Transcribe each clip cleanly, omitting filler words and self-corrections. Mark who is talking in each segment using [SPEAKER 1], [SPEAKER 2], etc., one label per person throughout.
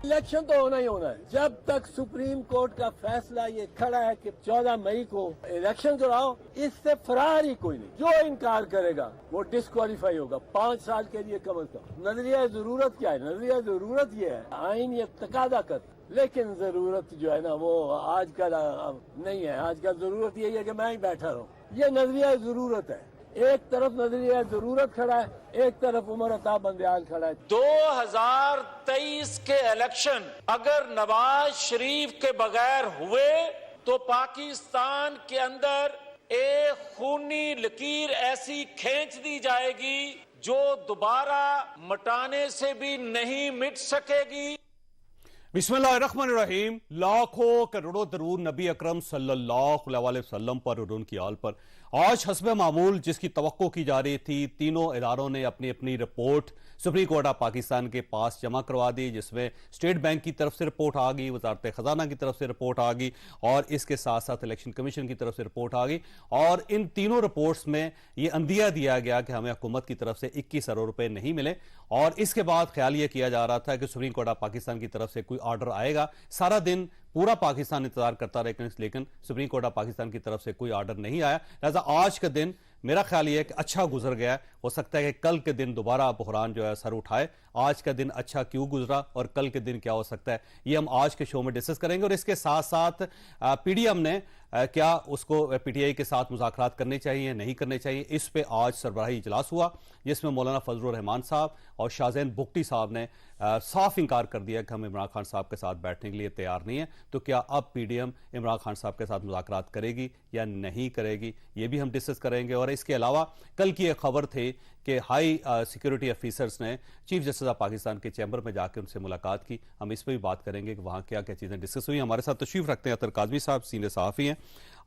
[SPEAKER 1] Election तो होना ही होना है। जब तक सुप्रीम कोर्ट का फैसला ये खड़ा है कि 14 मई को इलेक्शन कराओ, इससे फरार ही कोई नहीं। जो इनकार करेगा वो डिस्क्वालीफाई होगा 5 साल के लिए कम अज कम। नजरिया जरूरत क्या है? नजरिया जरूरत ये है, आइन ये तकादा कर, लेकिन जरूरत जो है ना वो आजकल नहीं है। आजकल जरूरत यही है कि मैं ही बैठा रहूं। ये नजरिया जरूरत है। एक तरफ नजरिया जरूरत खड़ा है, एक तरफ उमर अता बंदयाल खड़ा है।
[SPEAKER 2] 2023 के इलेक्शन अगर नवाज शरीफ के बगैर हुए तो पाकिस्तान के अंदर एक खूनी लकीर ऐसी खींच दी जाएगी जो दोबारा मिटाने से भी नहीं मिट सकेगी।
[SPEAKER 3] बिस्मिल्लाहिर्रहमानिर्रहीम। लाखों करोड़ों दरूद नबी अकरम सल्लल्लाहु अलैहि वसल्लम पर और उनकी आल पर। आज हस्ब मामूल जिसकी तवक्को की जा रही थी, तीनों इदारों ने अपनी अपनी report supreme court of Pakistan के पास जमा करवा दी, जिसमें स्टेट बैंक की तरफ से रिपोर्ट आ गई, वजारत खजाना की तरफ से रिपोर्ट आ गई और इसके साथ साथ इलेक्शन कमीशन की तरफ से रिपोर्ट आ गई। और इन तीनों रिपोर्ट्स में यह अंदिया दिया गया कि हमें हुकूमत की तरफ से 21 अरब रुपए नहीं मिले। और इसके बाद ख्याल यह किया जा रहा था कि सुप्रीम कोर्ट ऑफ पाकिस्तान की तरफ से कोई ऑर्डर आएगा। सारा दिन पूरा पाकिस्तान इंतजार करता रहा, लेकिन सुप्रीम कोर्ट ऑफ पाकिस्तान की तरफ से कोई ऑर्डर नहीं आया। लिहाजा आज का दिन मेरा ख्याल यह है कि अच्छा गुजर गया। हो सकता है कि कल के दिन दोबारा बहरान जो है सर उठाए। आज का दिन अच्छा क्यों गुजरा और कल के दिन क्या हो सकता है, ये हम आज के शो में डिस्कस करेंगे। और इसके साथ साथ पीडीएम ने क्या उसको पीटीआई के साथ मुज़ाकरात करने चाहिए नहीं करने चाहिए, इस पे आज सरबराही इजलास हुआ, जिसमें मौलाना फजलुर रहमान साहब और शाहजैन बुख्ती साहब ने साफ इंकार कर दिया कि हम इमरान खान साहब के साथ बैठने के लिए तैयार नहीं है। तो क्या अब पीडीएम इमरान खान साहब के साथ मुज़ाकरात करेगी या नहीं करेगी, ये भी हम डिस्कस करेंगे। और इसके अलावा कल की एक खबर थी कि हाई सिक्योरिटी ऑफिसर्स ने चीफ जस्टिस ऑफ पाकिस्तान के चैम्बर में जाकर उनसे मुलाकात की। हम इस पर भी बात करेंगे कि वहाँ क्या क्या चीज़ें डिस्कस हुई। हमारे साथ तशरीफ रखते हैं अतर काजमी साहब, सीनियर सहाफ़ी हैं,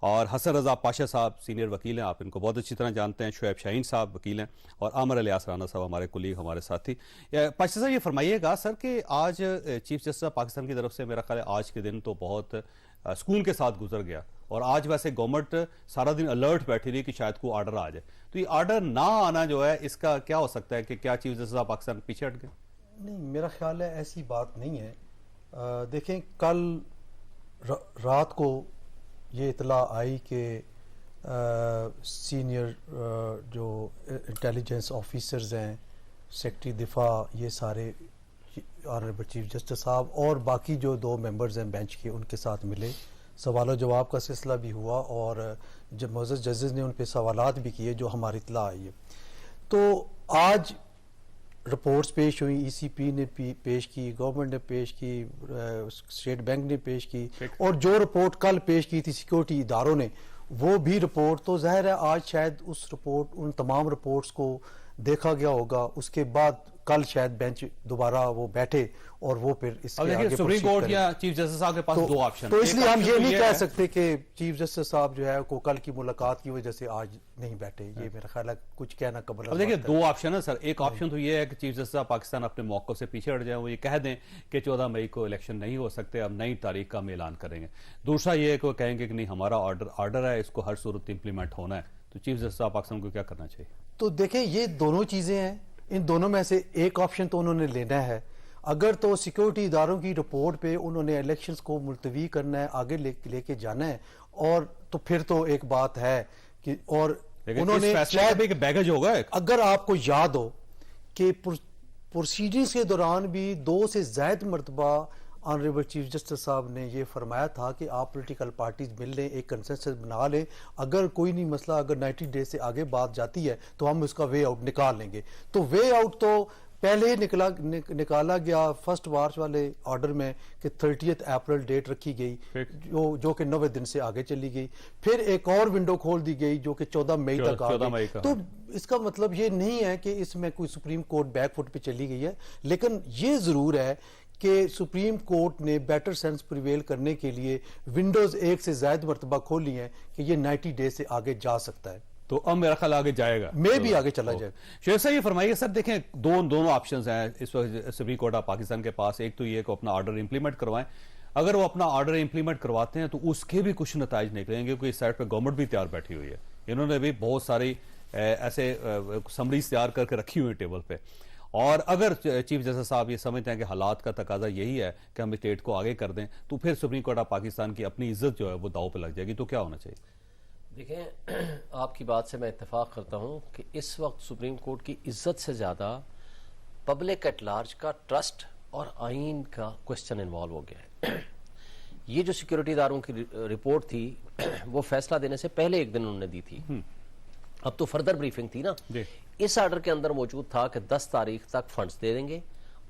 [SPEAKER 3] और हसन रजा पाशा साहब सीनियर वकील हैं, आप इनको बहुत अच्छी तरह जानते हैं। शुएब शाहीन साहब वकील हैं और आमर इलियास राना साहब हमारे कुलीग, हमारे साथी। पाशा साहब ये फरमाइएगा सर कि आज चीफ जस्टिस ऑफ पाकिस्तान की तरफ से मेरा ख्याल है आज के दिन तो बहुत सुकून के साथ गुजर गया। और आज वैसे गवर्नमेंट सारा दिन अलर्ट बैठी रही कि शायद कोई ऑर्डर आ जाए। तो ये ऑर्डर ना आना जो है इसका क्या हो सकता है कि क्या चीफ जस्टिस ऑफ पाकिस्तान पीछे हट गए?
[SPEAKER 4] नहीं, मेरा ख्याल है ऐसी बात नहीं है। देखें, कल रात को ये इतला आई कि सीनियर जो इंटेलिजेंस ऑफिसर्स हैं, सेक्रेटरी दिफा, ये सारे ऑनरेबल चीफ जस्टिस साहब और बाकी जो 2 मेंबर्स हैं बेंच के, उनके साथ मिले। सवाल जवाब का सिलसिला भी हुआ और जब मोअज़्ज़ज़ जजेस ने उन पर सवालात भी किए जो हमारी इतला आई है। तो आज रिपोर्ट्स पेश हुई, ईसीपी ने पेश की, गवर्नमेंट ने पेश की, स्टेट बैंक ने पेश की, और जो रिपोर्ट कल पेश की थी सिक्योरिटी इदारों ने वो भी रिपोर्ट। तो जाहिर है आज शायद उन तमाम रिपोर्ट्स को देखा गया होगा। उसके बाद कल शायद बेंच दोबारा वो बैठे और वो फिर इसके आगे
[SPEAKER 3] सुप्रीम कोर्ट या चीफ जस्टिस साहब के पास 2 ऑप्शन।
[SPEAKER 4] तो इसलिए हम ये नहीं कह सकते कि चीफ जस्टिस साहब जो है को कल की मुलाकात की वजह से आज नहीं बैठे। ये मेरा ख्याल है कुछ कहना कबल।
[SPEAKER 3] अब देखिए 2 ऑप्शन है सर। एक ऑप्शन तो ये है कि चीफ जस्टिस ऑफ पाकिस्तान अपने मौक़िफ़ से पीछे हट जाए, वो ये कह दें कि 14 मई को इलेक्शन नहीं हो सकते, अब नई तारीख का हम ऐलान करेंगे। दूसरा ये है कि वो कहेंगे कि नहीं, हमारा ऑर्डर है, इसको हर सूरत इंप्लीमेंट होना है। तो चीफ जस्टिस ऑफ पाकिस्तान को क्या करना चाहिए?
[SPEAKER 4] तो देखें, ये दोनों चीजें हैं, इन दोनों में से एक ऑप्शन तो उन्होंने लेना है। अगर तो सिक्योरिटी इदारों की रिपोर्ट पे उन्होंने इलेक्शंस को मुलतवी करना है, आगे लेके जाना है, और तो फिर तो एक बात है कि और उन्होंने
[SPEAKER 3] शायद एक बैगेज होगा।
[SPEAKER 4] अगर आपको याद हो कि प्रोसीडिंग्स के दौरान भी 2 से ज्यादा मरतबा ऑनरेबल चीफ जस्टिस साहब ने ये फरमाया था कि आप पॉलिटिकल पार्टीज मिल लें, एक कंसेंसस बना लें, अगर कोई नहीं मसला, अगर 90 डेज से आगे बात जाती है तो हम उसका वे आउट निकाल लेंगे। तो वे आउट तो पहले ही निकाला गया फर्स्ट मार्च वाले ऑर्डर में कि 30 अप्रैल डेट रखी गई, जो कि 90 दिन से आगे चली गई। फिर एक और विंडो खोल दी गई जो कि 14 मई तक आ गई। तो इसका मतलब ये नहीं है कि इसमें कोई सुप्रीम कोर्ट बैकफुट पे चली गई है, लेकिन ये जरूर है कि सुप्रीम कोर्ट ने बेटर सेंस प्रिवेल करने के लिए विंडोज 1 से ज्यादा मरतबा खोली हैं कि ये 90 डेज से आगे जा सकता है।
[SPEAKER 3] तो अब मेरा ख्याल आगे जाएगा,
[SPEAKER 4] मैं भी आगे चला जाएगा।
[SPEAKER 3] शेर साहब ये फरमाइए सर, देखें दोनों ऑप्शंस हैं इस वक्त सुप्रीम कोर्ट ऑफ पाकिस्तान के पास। एक तो ये कि अपना ऑर्डर इंप्लीमेंट करवाएं। अगर वो अपना ऑर्डर इंप्लीमेंट करवाते हैं तो उसके भी कुछ नताइज निकलेंगे, क्योंकि इस साइड पर गवर्नमेंट भी तैयार बैठी हुई है। इन्होंने भी बहुत सारी ऐसे समरीज तैयार करके रखी हुई है टेबल पे। और अगर चीफ जस्टिस साहब ये समझते हैं कि हालात का तकाजा यही है कि हम स्टेट को आगे कर दें, तो फिर सुप्रीम कोर्ट ऑफ पाकिस्तान की अपनी इज्जत जो है वो दांव पे लग जाएगी, तो क्या होना चाहिए?
[SPEAKER 5] देखें, आपकी बात से मैं इत्तेफाक करता हूं कि इस वक्त सुप्रीम कोर्ट की इज्जत से ज़्यादा पब्लिक एट लार्ज का ट्रस्ट और आइन का क्वेश्चन इन्वॉल्व हो गया है। ये जो सिक्योरिटी इदारों की रिपोर्ट थी वो फैसला देने से पहले एक दिन उन्होंने दी थी, अब तो फर्दर ब्रीफिंग थी ना। इस ऑर्डर के अंदर मौजूद था कि 10 तारीख तक फंड्स दे देंगे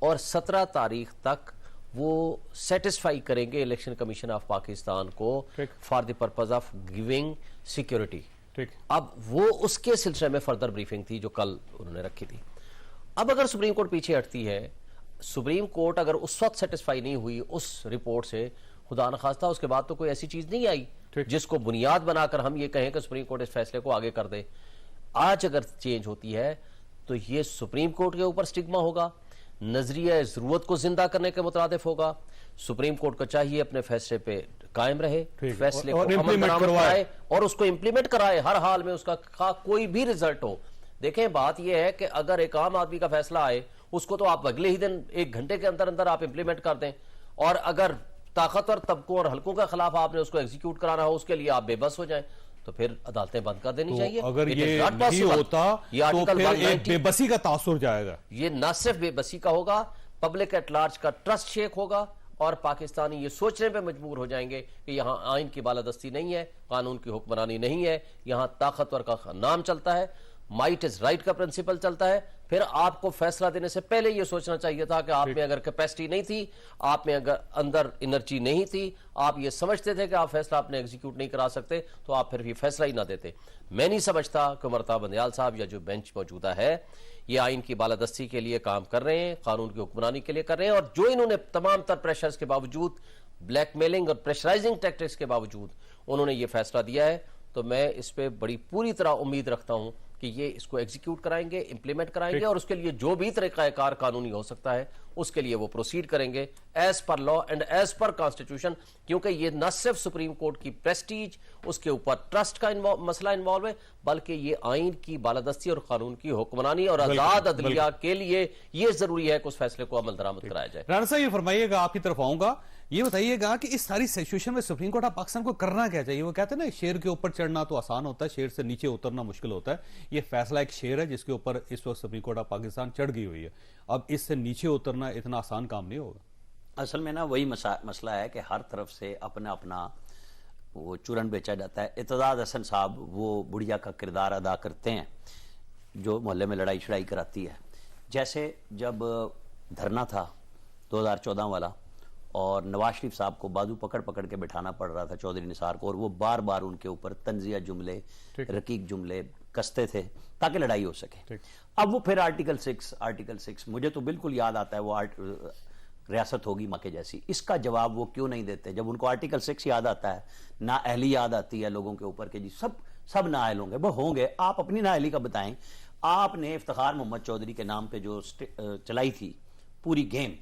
[SPEAKER 5] और 17 तारीख तक वो सेटिस्फाई करेंगे इलेक्शन कमीशन ऑफ पाकिस्तान को for the purpose of giving security. अब वो उसके सिलसिले में फर्दर ब्रीफिंग थी जो कल उन्होंने रखी थी। अब अगर सुप्रीम कोर्ट पीछे हटती है, सुप्रीम कोर्ट अगर उस वक्त सेटिस्फाई नहीं हुई उस रिपोर्ट से, खुदा न खास्ता उसके बाद तो कोई ऐसी चीज नहीं आई जिसको बुनियाद बनाकर हम ये कहें कि सुप्रीम कोर्ट इस फैसले को आगे कर दे। आज अगर चेंज होती है तो ये सुप्रीम कोर्ट के ऊपर स्टिग्मा होगा, नजरिया जरूरत को जिंदा करने के मुताबिक होगा। सुप्रीम कोर्ट को चाहिए अपने फैसले पे कायम रहे, फैसले को अमल दरामद कराए और उसको इंप्लीमेंट कराए हर हाल में, उसका कोई भी रिजल्ट हो। देखें, बात यह है कि अगर एक आम आदमी का फैसला आए उसको तो आप अगले ही दिन 1 घंटे के अंदर अंदर आप इंप्लीमेंट कर दें, और अगर ताकतवर तबकों और हलकों के खिलाफ आपने उसको एग्जीक्यूट कराना हो, उसके लिए आप बेबस हो जाएं, तो फिर अदालतें बंद कर देनी चाहिए।
[SPEAKER 3] अगर ये नहीं होता तो फिर एक बेबसी का तासुर जाएगा। ये
[SPEAKER 5] न सिर्फ बेबसी का होगा, पब्लिक एट लार्ज का ट्रस्ट शेक होगा और पाकिस्तानी ये सोचने पे मजबूर हो जाएंगे कि यहां आइन की बालादस्ती नहीं है, कानून की हुक्मरानी नहीं है, यहां ताकतवर का नाम चलता है, माइट इज राइट का प्रिंसिपल चलता है। फिर आपको फैसला देने से पहले यह सोचना चाहिए था कि आप में अगर कैपेसिटी नहीं थी, आप में अगर अंदर एनर्जी नहीं थी, आप ये समझते थे कि आप फैसला अपने एग्जीक्यूट नहीं करा सकते, तो आप फिर भी फैसला ही ना देते। मैं नहीं समझता कि उमरता बंदयाल साहब या जो बेंच मौजूदा है ये आइन की बालादस्ती के लिए काम कर रहे हैं, कानून की हुक्मरानी के लिए कर रहे हैं, और जो इन्होंने तमाम तर प्रेशर्स के बावजूद, ब्लैकमेलिंग और प्रेशराइजिंग टैक्टिक्स के बावजूद उन्होंने ये फैसला दिया है, तो मैं इस पर बड़ी पूरी तरह उम्मीद रखता हूं कि ये इसको एग्जीक्यूट कराएंगे, इंप्लीमेंट कराएंगे, और उसके लिए जो भी तरीकाकार कानूनी हो सकता है उसके लिए वो प्रोसीड करेंगे as per law and as per constitution, क्योंकि ये न सिर्फ सुप्रीम कोर्ट की प्रेस्टीज, उसके ऊपर ट्रस्ट का मसला इन्वॉल्व है, बल्कि ये आइन की बालादस्ती और कानून की हुक्मरानी और आजाद अदलिया के लिए ये जरूरी है कि उस फैसले को अमल दरामद कराया जाए।
[SPEAKER 3] राणा साहब, ये फरमाइएगा, आपकी तरफ आऊंगा, ये बताइएगा कि इस सारी सिचुएशन में सुप्रीम कोर्ट ऑफ पाकिस्तान को करना क्या चाहिए? वो कहते हैं ना, शेर के ऊपर चढ़ना तो आसान होता है, शेर से नीचे उतरना मुश्किल होता है। ये फैसला एक शेर है जिसके ऊपर इस वक्त सुप्रीम कोर्ट ऑफ पाकिस्तान चढ़ गई हुई है। अब इससे नीचे उतरना इतना आसान काम नहीं होगा।
[SPEAKER 6] असल में ना वही मसला है कि हर तरफ से अपना अपना वो चूरन बेचा जाता है। इत्तेजाज हसन साहब वो बुढ़िया का किरदार अदा करते हैं जो मोहल्ले में लड़ाई शड़ाई कराती है। जैसे जब धरना था 2014 वाला और नवाज शरीफ साहब को बाजू पकड़ पकड़ के बिठाना पड़ रहा था चौधरी निसार को, और वो बार बार उनके ऊपर तंजिया जुमले, रकीक जुमले कसते थे ताकि लड़ाई हो सके। अब वो फिर आर्टिकल 6 मुझे तो बिल्कुल याद आता है, वो रियासत होगी मके जैसी, इसका जवाब वो क्यों नहीं देते? जब उनको आर्टिकल 6 याद आता है, ना अहली याद आती है लोगों के ऊपर के जी सब नाअहल होंगे, वो होंगे। आप अपनी नाअहली का बताएं। आपने इफ्तिखार मोहम्मद चौधरी के नाम पे जो चलाई थी पूरी गेम,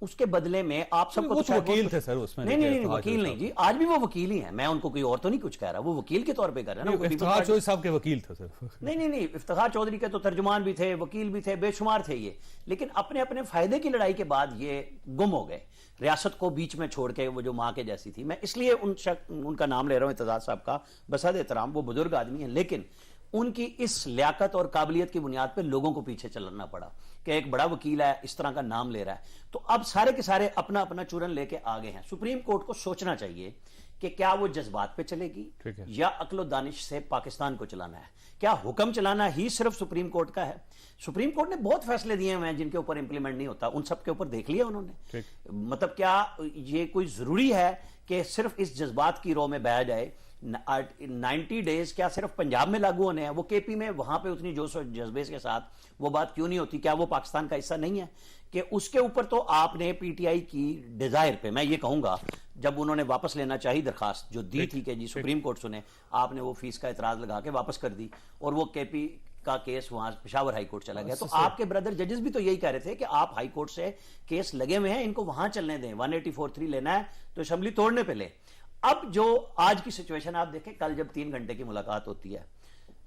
[SPEAKER 6] उसके बदले में आप सबको
[SPEAKER 3] तो वकील थे सर उसमें।
[SPEAKER 6] नहीं वकील नहीं जी, आज भी वो वकील ही हैं। मैं उनको कोई और तो नहीं कुछ कह रहा, वो वकील के तौर पे कर रहे हैं ना।
[SPEAKER 3] इफ्तिखार चौधरी साहब के वकील थे सर।
[SPEAKER 6] नहीं, इफ्तिखार चौधरी के तो तर्जुमान भी थे, वकील भी थे, बेशुमार थे ये, लेकिन अपने अपने फायदे की लड़ाई के बाद ये गुम हो गए, रियासत को बीच में छोड़ के। वो जो माँ के जैसी थी, मैं इसलिए उनका नाम ले रहा हूँ, इत्तेजाज साहब का, बसद एहतराम, वो बुजुर्ग आदमी है, लेकिन उनकी इस लियाकत और काबिलियत की बुनियाद पर लोगों को पीछे चलना पड़ा कि एक बड़ा वकील है, इस तरह का नाम ले रहा है। तो अब सारे के सारे अपना अपना चूरन लेके आ गए हैं। सुप्रीम कोर्ट को सोचना चाहिए कि क्या वो जज्बात पे चलेगी या अक्लो दानिश से पाकिस्तान को चलाना है। क्या हुक्म चलाना ही सिर्फ सुप्रीम कोर्ट का है? सुप्रीम कोर्ट ने बहुत फैसले दिए हैं जिनके ऊपर इंप्लीमेंट नहीं होता, उन सब के ऊपर देख लिया उन्होंने। मतलब क्या ये कोई जरूरी है कि सिर्फ इस जज्बात की रो में बह जाए? 90 डेज क्या सिर्फ पंजाब में लागू होने हैं? वो केपी में वहां पे उतनी जोश और जज्बे के साथ वो बात क्यों नहीं होती? क्या वो पाकिस्तान का हिस्सा नहीं है? कि उसके ऊपर तो आपने पीटीआई की डिजायर पे, मैं ये कहूंगा, जब उन्होंने वापस लेना चाहिए दरखास्त जो दी थी कि जी सुप्रीम कोर्ट सुने, आपने वो फीस का एतराज लगा के वापस कर दी, और वो केपी का केस वहां पेशावर हाई कोर्ट चला गया। तो आपके ब्रदर जजेस भी तो यही कह रहे थे कि आप हाई कोर्ट से केस लगे हुए हैं, इनको वहां चलने दें, 184(3) लेना है तो असेंबली तोड़ने पे ले। अब जो आज की सिचुएशन आप देखें, कल जब 3 घंटे की मुलाकात होती है,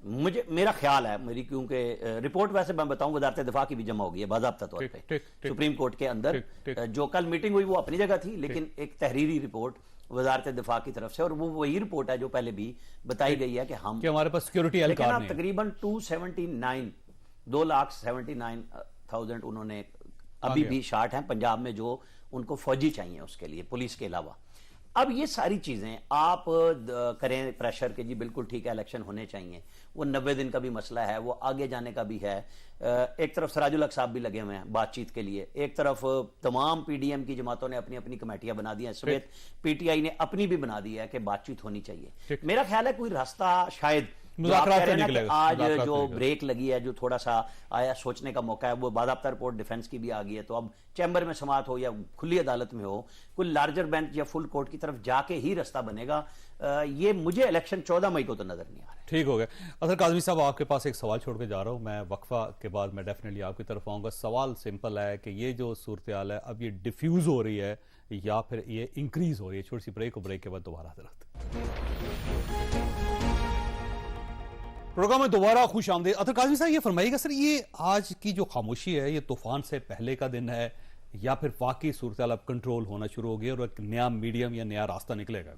[SPEAKER 6] मेरा ख्याल है, मेरी क्योंकि रिपोर्ट वैसे मैं बताऊं वजारत दिफा की भी जमा हो गई है बाज़ाब्ता तौर पे सुप्रीम कोर्ट के अंदर। जो कल मीटिंग हुई वो अपनी जगह थी, लेकिन एक तहरीरी रिपोर्ट वजारत दिफा की तरफ से, और वो वही रिपोर्ट है जो पहले भी बताई गई है कि हमारे पास सिक्योरिटी एहलकार नहीं, तकरीबन 279,00,79,000 उन्होंने अभी भी शार्ट हैं पंजाब में जो उनको फौजी चाहिए उसके लिए, पुलिस के अलावा। अब ये सारी चीजें आप करें प्रेशर के जी बिल्कुल ठीक है इलेक्शन होने चाहिए, वो 90 दिन का भी मसला है, वो आगे जाने का भी है। एक तरफ सराजुल हक साहब भी लगे हुए हैं बातचीत के लिए, एक तरफ तमाम पीडीएम की जमातों ने अपनी अपनी कमेटियां बना दी हैं, समेत पीटीआई ने अपनी भी बना दी है कि बातचीत होनी चाहिए। मेरा ख्याल है कोई रास्ता शायद आज जो ब्रेक लगी है, जो थोड़ा सा आया सोचने का मौका है, वो बाज़ाब्ता रिपोर्ट डिफेंस की भी आ गई है, तो अब चैम्बर में समाअत हो या खुली अदालत में हो, कोई लार्जर बेंच या फुल कोर्ट की तरफ जाके ही रास्ता बनेगा। ये मुझे इलेक्शन 14 मई को तो नजर नहीं आ रहा।
[SPEAKER 3] ठीक हो गया। अगर काज़मी साहब आपके पास एक सवाल छोड़ के जा रहा हूं, मैं वक्फा के बाद मैं डेफिनेटली आपकी तरफ आऊंगा। सवाल सिंपल है कि ये जो सूरत हाल है अब ये डिफ्यूज हो रही है या फिर ये इंक्रीज हो रही है। छोटी सी ब्रेक के बाद दोबारा हाजिर होते प्रोग्राम में दोबारा खुश आमदीद। अतर काज़मी साहब ये फरमाइएगा सर, ये आज की जो खामोशी है ये तूफान से पहले का दिन है या फिर वाकई सूरत हाल अब कंट्रोल होना शुरू हो गया और एक नया मीडियम या नया रास्ता निकलेगा?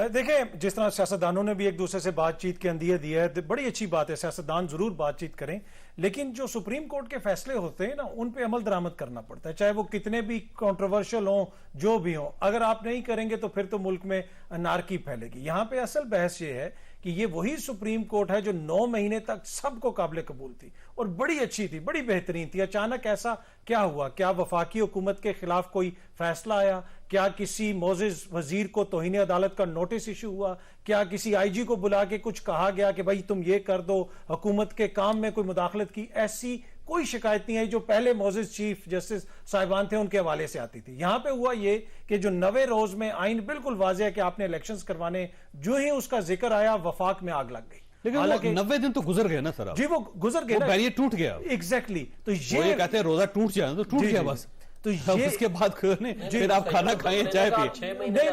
[SPEAKER 7] देखें, जिस तरह सियासतदानों ने भी एक दूसरे से बातचीत के अंदिया दिया है, बड़ी अच्छी बात है, सियासतदान जरूर बातचीत करें, लेकिन जो सुप्रीम कोर्ट के फैसले होते हैं ना उन पे अमल दरामद करना पड़ता है, चाहे वो कितने भी कंट्रोवर्शियल हों, जो भी हों। अगर आप नहीं करेंगे तो फिर तो मुल्क में अनारकी फैलेगी। यहां पे असल बहस ये है कि ये वही सुप्रीम कोर्ट है जो 9 महीने तक सबको काबिल कबूल थी और बड़ी अच्छी थी, बड़ी बेहतरीन थी। अचानक ऐसा क्या हुआ? क्या वफाकी हुकूमत के खिलाफ कोई फैसला आया? क्या किसी मोजिज वजीर को तौहीन अदालत का नोटिस इशू हुआ? क्या किसी आईजी को बुला के कुछ कहा गया कि भाई तुम ये कर दो, हुकूमत के काम में कोई मुदाखलत की? ऐसी कोई शिकायत नहीं आई जो पहले मोजिज चीफ जस्टिस साहिबान थे उनके हवाले से आती थी। यहां पे हुआ ये कि जो 90 रोज में आइन बिल्कुल वाज़ेह है कि आपने इलेक्शंस करवाने, जो ही उसका जिक्र आया वफाक में आग लग गई।
[SPEAKER 3] लेकिन 90 दिन तो गुजर गए ना सर।
[SPEAKER 7] जी वो गुजर गए,
[SPEAKER 3] बैरियर टूट गया।
[SPEAKER 7] एग्जैक्टली। तो
[SPEAKER 3] ये कहते हैं रोजा टूट जाए तो टूट गया बस। तो ये इसके बाद फिर आप खाना खाएं, चाय पिए।
[SPEAKER 7] नहीं,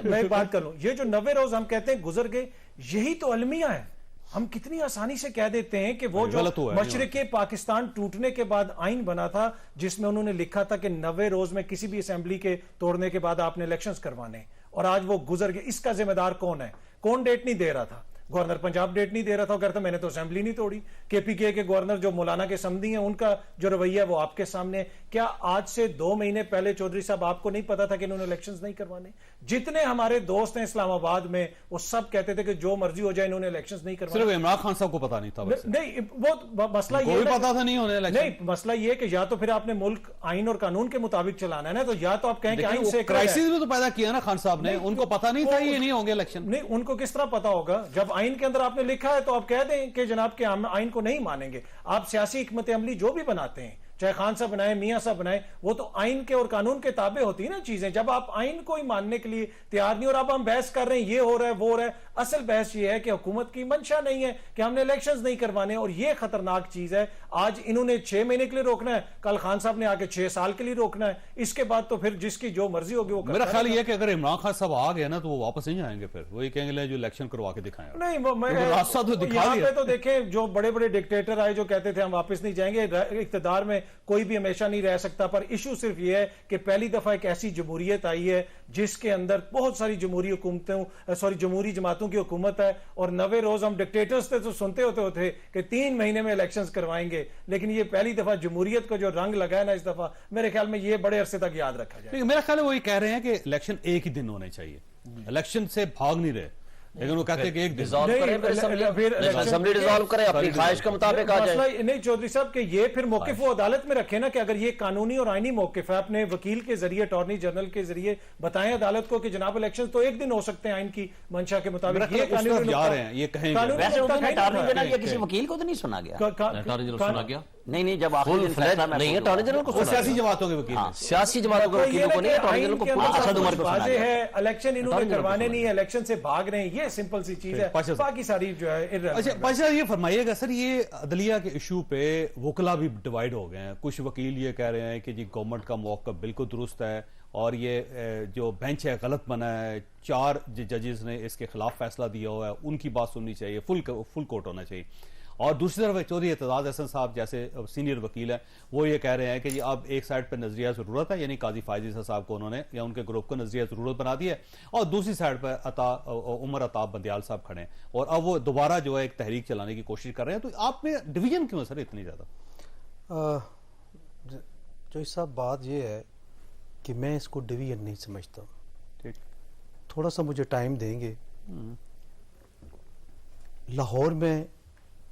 [SPEAKER 7] मैं बात कर लूं, ये जो 90 रोज हम कहते हैं गुजर गए, यही तो अलमिया है। हम कितनी आसानी से कह देते हैं कि वो जो मशरिके पाकिस्तान टूटने के बाद आइन बना था जिसमें उन्होंने लिखा था कि 90 रोज में किसी भी असेंबली के तोड़ने के बाद आपने इलेक्शंस करवाने, और आज वो गुजर गए। इसका जिम्मेदार कौन है? कौन डेट नहीं दे रहा था? गवर्नर पंजाब डेट नहीं दे रहा था, कहता मैंने तो असेंबली नहीं तोड़ी। केपीके के गवर्नर जो मौलाना के समधी हैं उनका जो रवैया वो आपके सामने। क्या आज से 2 महीने पहले चौधरी साहब आपको नहीं पता था कि इन्होंने इलेक्शंस नहीं करवाने? जितने हमारे दोस्त हैं इस्लामाबाद में वो सब कहते थे कि जो मर्जी हो जाए इन्होंने इलेक्शंस नहीं करवाने।
[SPEAKER 3] सिर्फ इमरान खान साहब को पता नहीं था?
[SPEAKER 7] नहीं, वो मसला ये
[SPEAKER 3] पता था नहीं होने इलेक्शन।
[SPEAKER 7] नहीं, मसला ये कि या तो फिर आपने मुल्क आइन और कानून के मुताबिक चलाना है ना, तो या तो आप कहें कि आइन से
[SPEAKER 3] क्राइसिस में तो पैदा किया ना खान साहब ने, उनको पता नहीं था ये नहीं होंगे इलेक्शन।
[SPEAKER 7] नहीं, उनको किस तरह पता होगा? जब आइन के अंदर आपने लिखा है तो आप कह दें कि जनाब के हम आइन को नहीं मानेंगे। आप सियासी हिकमत अमली जो भी बनाते हैं, चाहे खान साहब बनाए, मियां साहब बनाए, वो तो आइन के और कानून के ताबे होती है ना चीजें। जब आप आइन को ही मानने के लिए तैयार नहीं, और अब हम बहस कर रहे हैं ये हो रहा है वो हो रहा है, असल बहस ये है कि हुकूमत की मंशा नहीं है कि हमने इलेक्शंस नहीं करवाने, और ये खतरनाक चीज है। आज इन्होंने 6 महीने के लिए रोकना है, कल खान साहब ने आके 6 साल के लिए रोकना है, इसके बाद तो फिर जिसकी जो मर्जी होगी वो।
[SPEAKER 3] मेरा ख्याल ये कि अगर इमरान खान साहब आ गए ना तो वो वापस नहीं आएंगे, फिर वही कहेंगे जो इलेक्शन करवा के दिखाएं।
[SPEAKER 7] नहीं,
[SPEAKER 3] रास्ता तो दिखा दिया।
[SPEAKER 7] तो देखें, जो बड़े बड़े डिक्टेटर आए जो कहते थे हम वापस नहीं जाएंगे, इख्तिदार में कोई भी हमेशा नहीं रह सकता। पर इशू सिर्फ ये है कि पहली दफा एक ऐसी जमहूरियत आई है जिसके अंदर बहुत सारी जमहूरी जमातों की हुकूमत है, और 90 रोज हम डिक्टेटर्स थे तो सुनते होते कि 3 महीने में इलेक्शंस करवाएंगे, लेकिन ये पहली दफा जमहूरियत को जो रंग लगा है ना इस दफा, मेरे ख्याल में ये बड़े अरसे तक याद रखा जाए।
[SPEAKER 3] मेरा ख्याल है वो ये कह रहे हैं कि इलेक्शन एक ही दिन होने चाहिए, इलेक्शन से भाग नहीं रहे, लेकिन वो कहते हैं कि एक दिन
[SPEAKER 5] असेंबली डिसॉल्व करें, अपनी ख्वाहिश के मुताबिक आ जाए।
[SPEAKER 7] नहीं चौधरी साहब के ये फिर मौकिफ वो अदालत में रखे ना कि अगर ये कानूनी और आईनी मौकिफ है, अपने वकील के जरिए, अटॉर्नी जनरल के जरिए बताएं अदालत को कि जनाब इलेक्शन तो एक दिन हो सकते हैं आइन की मंशा के मुताबिक। ये
[SPEAKER 3] कानूनी ये कहेंगे
[SPEAKER 6] अटॉर्नी जनरल या किसी वकील को तो नहीं सुना गया?
[SPEAKER 5] अटॉर्नी जनरल सुना गया? नहीं, जब
[SPEAKER 6] नहीं अटॉर्नी जनरल को,
[SPEAKER 3] सियासी जमातों के वकील,
[SPEAKER 5] सियासी जमातों के वकीलों को नहीं, अटॉर्नी जनरल को
[SPEAKER 7] असद उमर को सुना गया है। इलेक्शन इन्होंने करवाने नहीं है, इलेक्शन से भाग रहे हैं, ये सिंपल सी चीज है, बाकी सारी जो है।
[SPEAKER 3] अच्छा पाशा, ये फरमाइएगा सर, ये अदलिया के इशू पे वकला भी डिवाइड हो गए हैं। कुछ वकील ये कह रहे हैं कि जी गवर्नमेंट का मौक़िफ़ बिल्कुल दुरुस्त है, और ये जो बेंच है गलत बना है, 4 जजेस ने इसके खिलाफ फैसला दिया हुआ है, उनकी बात सुननी चाहिए, फुल कोर्ट होना चाहिए। और दूसरी तरफ चौधरी एतजाज हसन साहब जैसे सीनियर वकील है, वो ये कह रहे हैं कि जी अब एक साइड पर नजरिया जरूरत है, यानी काजी फायजी साहब को उन्होंने या उनके ग्रुप को नजरिया जरूरत बना दी है, और दूसरी साइड पर उमर अताब बंदियाल साहब खड़े हैं और अब वो दोबारा जो है एक तहरीक चलाने की कोशिश कर रहे हैं। तो आप में डिवीजन क्यों है सर इतनी ज्यादा?
[SPEAKER 4] जो साहब बात ये है कि मैं इसको डिवीजन नहीं समझता।
[SPEAKER 3] ठीक,
[SPEAKER 4] थोड़ा सा मुझे टाइम देंगे। लाहौर में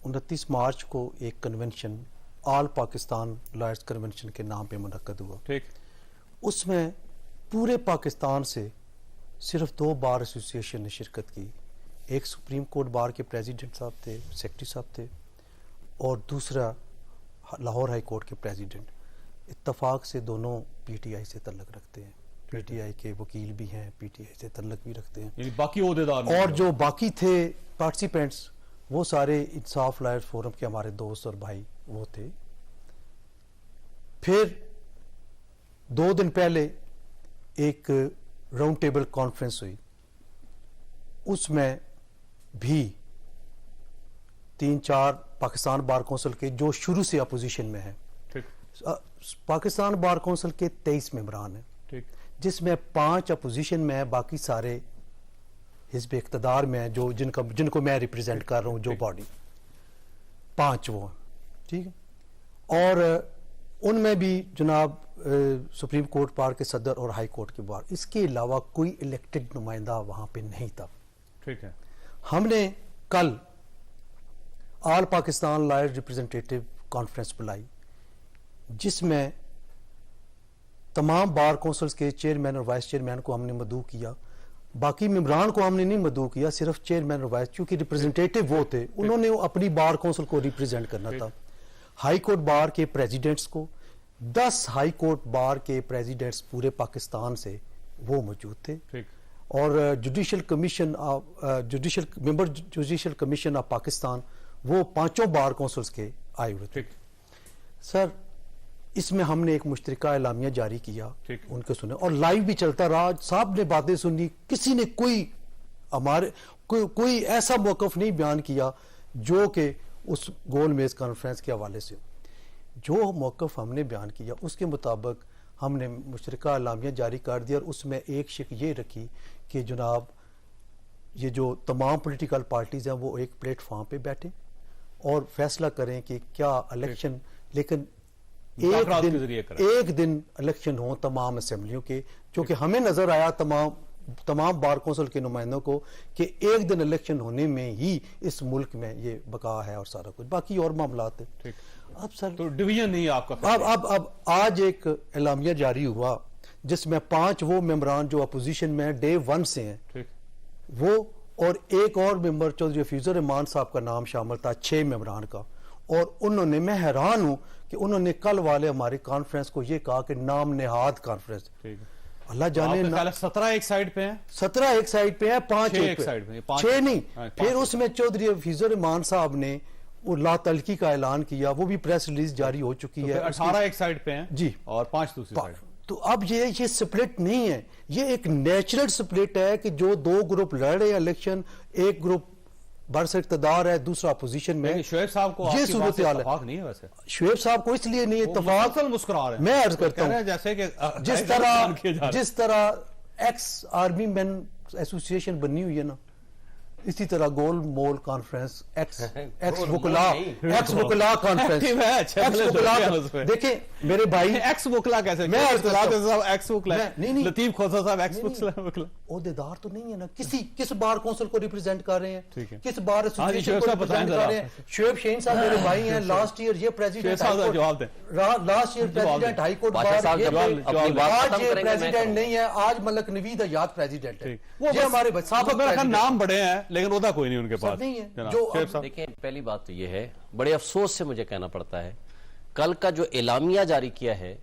[SPEAKER 4] 29 मार्च को एक convention all Pakistan lawyers convention के नाम पे मुनक्कद हुआ।
[SPEAKER 3] ठीक,
[SPEAKER 4] उसमें पूरे पाकिस्तान से सिर्फ 2 बार एसोसिएशन ने शिरकत की। एक सुप्रीम कोर्ट बार के प्रेसिडेंट साहब थे, सेक्रेटरी साहब थे, और दूसरा लाहौर हाई कोर्ट के प्रेसिडेंट। इत्तफाक से दोनों पीटीआई से तल्लुक़ रखते हैं, पीटीआई के वकील भी हैं, पीटीआई से तल्लुक़ भी रखते हैं,
[SPEAKER 3] यानी बाकी ओहदेदार
[SPEAKER 4] और जो बाकी थे पार्टिसिपेंट्स वो सारे इंसाफ लॉयर्स फोरम के हमारे दोस्त और भाई वो थे। फिर 2 दिन पहले एक राउंड टेबल कॉन्फ्रेंस हुई, उसमें भी 3-4 पाकिस्तान बार काउंसिल के जो शुरू से अपोजिशन में है, पाकिस्तान बार काउंसिल के 23 मेंबरान हैं,
[SPEAKER 3] ठीक,
[SPEAKER 4] जिसमें 5 अपोजिशन में है, बाकी सारे हिज़्ब इक़्तिदार में है, जो जिनको मैं रिप्रेजेंट कर रहा हूँ, जो बॉडी 5 वो हैं, ठीक है। और उनमें भी जनाब सुप्रीम कोर्ट बार के सदर और हाई कोर्ट के बार, इसके अलावा कोई इलेक्टेड नुमाइंदा वहां पे नहीं था।
[SPEAKER 3] ठीक है।
[SPEAKER 4] हमने कल all Pakistan lawyers representative conference बुलाई, जिसमें तमाम बार काउंसिल्स के चेयरमैन और वाइस चेयरमैन को हमने मदऊ किया। बाकी मेंबरान को हमने नहीं मदऊ किया, सिर्फ चेयरमैन और वाइस, क्योंकि रिप्रेजेंटेटिव वो थे, उन्होंने अपनी बार काउंसिल को रिप्रेजेंट करना था। हाई कोर्ट बार के प्रेसिडेंट्स को, 10 हाई कोर्ट बार के प्रेसिडेंट्स पूरे पाकिस्तान से वो मौजूद थे, और judicial commission commission of Pakistan वो 5 बार काउंसिल्स के आए हुए थे। सर, इसमें हमने एक मुश्तरका एलामिया जारी किया, उनके सुने, और लाइव भी चलता रहा, साहब ने बातें सुनी, किसी ने कोई ऐसा मौक़िफ़ नहीं बयान किया जो कि उस गोल मेज कॉन्फ्रेंस के हवाले से। जो मौक़िफ़ हमने बयान किया उसके मुताबिक हमने मुश्तरका एलामिया जारी कर दिया, और उसमें एक शिक ये रखी कि जनाब ये जो तमाम पॉलिटिकल पार्टीज़ हैं वो एक प्लेटफॉर्म पे बैठे और फैसला करें कि क्या इलेक्शन, लेकिन एक दिन इलेक्शन हो तमाम असेंबलियों के, जो कि हमें नजर आया तमाम बार काउंसिल के नुमाइंदों को कि एक दिन इलेक्शन होने में ही इस मुल्क में ये बका है और सारा कुछ, बाकी और मामलात है। अब सर
[SPEAKER 3] तो डिवीजन नहीं आपका।
[SPEAKER 4] अब आज एक एलामिया जारी हुआ जिसमें 5 वो मेंबरान जो अपोजिशन में डे 1 से हैं वो, और एक और मेंबर चौधरी हफीजुर रहमान साहब का नाम शामिल था, 6 मेंबरान का। और उन्होंने, मैं हैरान हूं कि उन्होंने कल वाले हमारी कॉन्फ्रेंस को ये कहा कि नाम नेहाद कॉन्फ्रेंस, अल्लाह जाने
[SPEAKER 3] 17 एक साइड पे हैं,
[SPEAKER 4] 17 एक साइड पे है, 5 एक साइड पे, 6 नहीं। फिर उसमें चौधरी हफीजुर रहमान साहब ने वो लातलकी का ऐलान किया, वो भी प्रेस रिलीज जारी हो चुकी है।
[SPEAKER 3] 18 एक साइड पे हैं
[SPEAKER 4] जी,
[SPEAKER 3] और 5 दूसरी साइड।
[SPEAKER 4] तो अब ये स्प्लिट नहीं है, ये एक नेचुरल स्प्लिट है कि जो 2 ग्रुप लड़ रहे हैं इलेक्शन, एक ग्रुप बरस इक़्तिदार है, दूसरा अपोजिशन में।
[SPEAKER 3] शुएब साहब को
[SPEAKER 4] ये सूरत हाल है।
[SPEAKER 3] नहीं है वैसे
[SPEAKER 4] शुएब साहब को इसलिए नहीं इत्तफाक,
[SPEAKER 3] मुस्कुरा रहे हैं।
[SPEAKER 4] मैं अर्ज करता हूं
[SPEAKER 3] जैसे कि
[SPEAKER 4] जिस तरह एक्स आर्मी मैन एसोसिएशन बनी हुई है ना, इसी तरह गोल मोल कॉन्फ्रेंस, एक्स वुकला कॉन्फ्रेंस, देखिए मेरे भाई,
[SPEAKER 3] एक्स वुकला कैसे,
[SPEAKER 4] मैं
[SPEAKER 3] एक्स वुकला, लतीफ खोसा साहब एक्स वुकला,
[SPEAKER 4] ओहदेदार तो नहीं है ना, किस बार काउंसिल को रिप्रेजेंट कर रहे हैं, किस बार एसोसिएशन को रिप्रेजेंट कर रहे हैं। शुएब शेन साहब मेरे भाई हैं, लास्ट ईयर ये president, last year president high court bar, आज ये प्रेसिडेंट नहीं है, आज मलक नवीद हयात प्रेसिडेंट है। ये हमारे
[SPEAKER 3] नाम बड़े हैं लेकिन उदा कोई नहीं उनके पास
[SPEAKER 4] नहीं है। जो
[SPEAKER 5] देखिए, पहली बात तो ये है, बड़े अफसोस से मुझे कहना पड़ता है, कल का जो एलामिया जारी किया है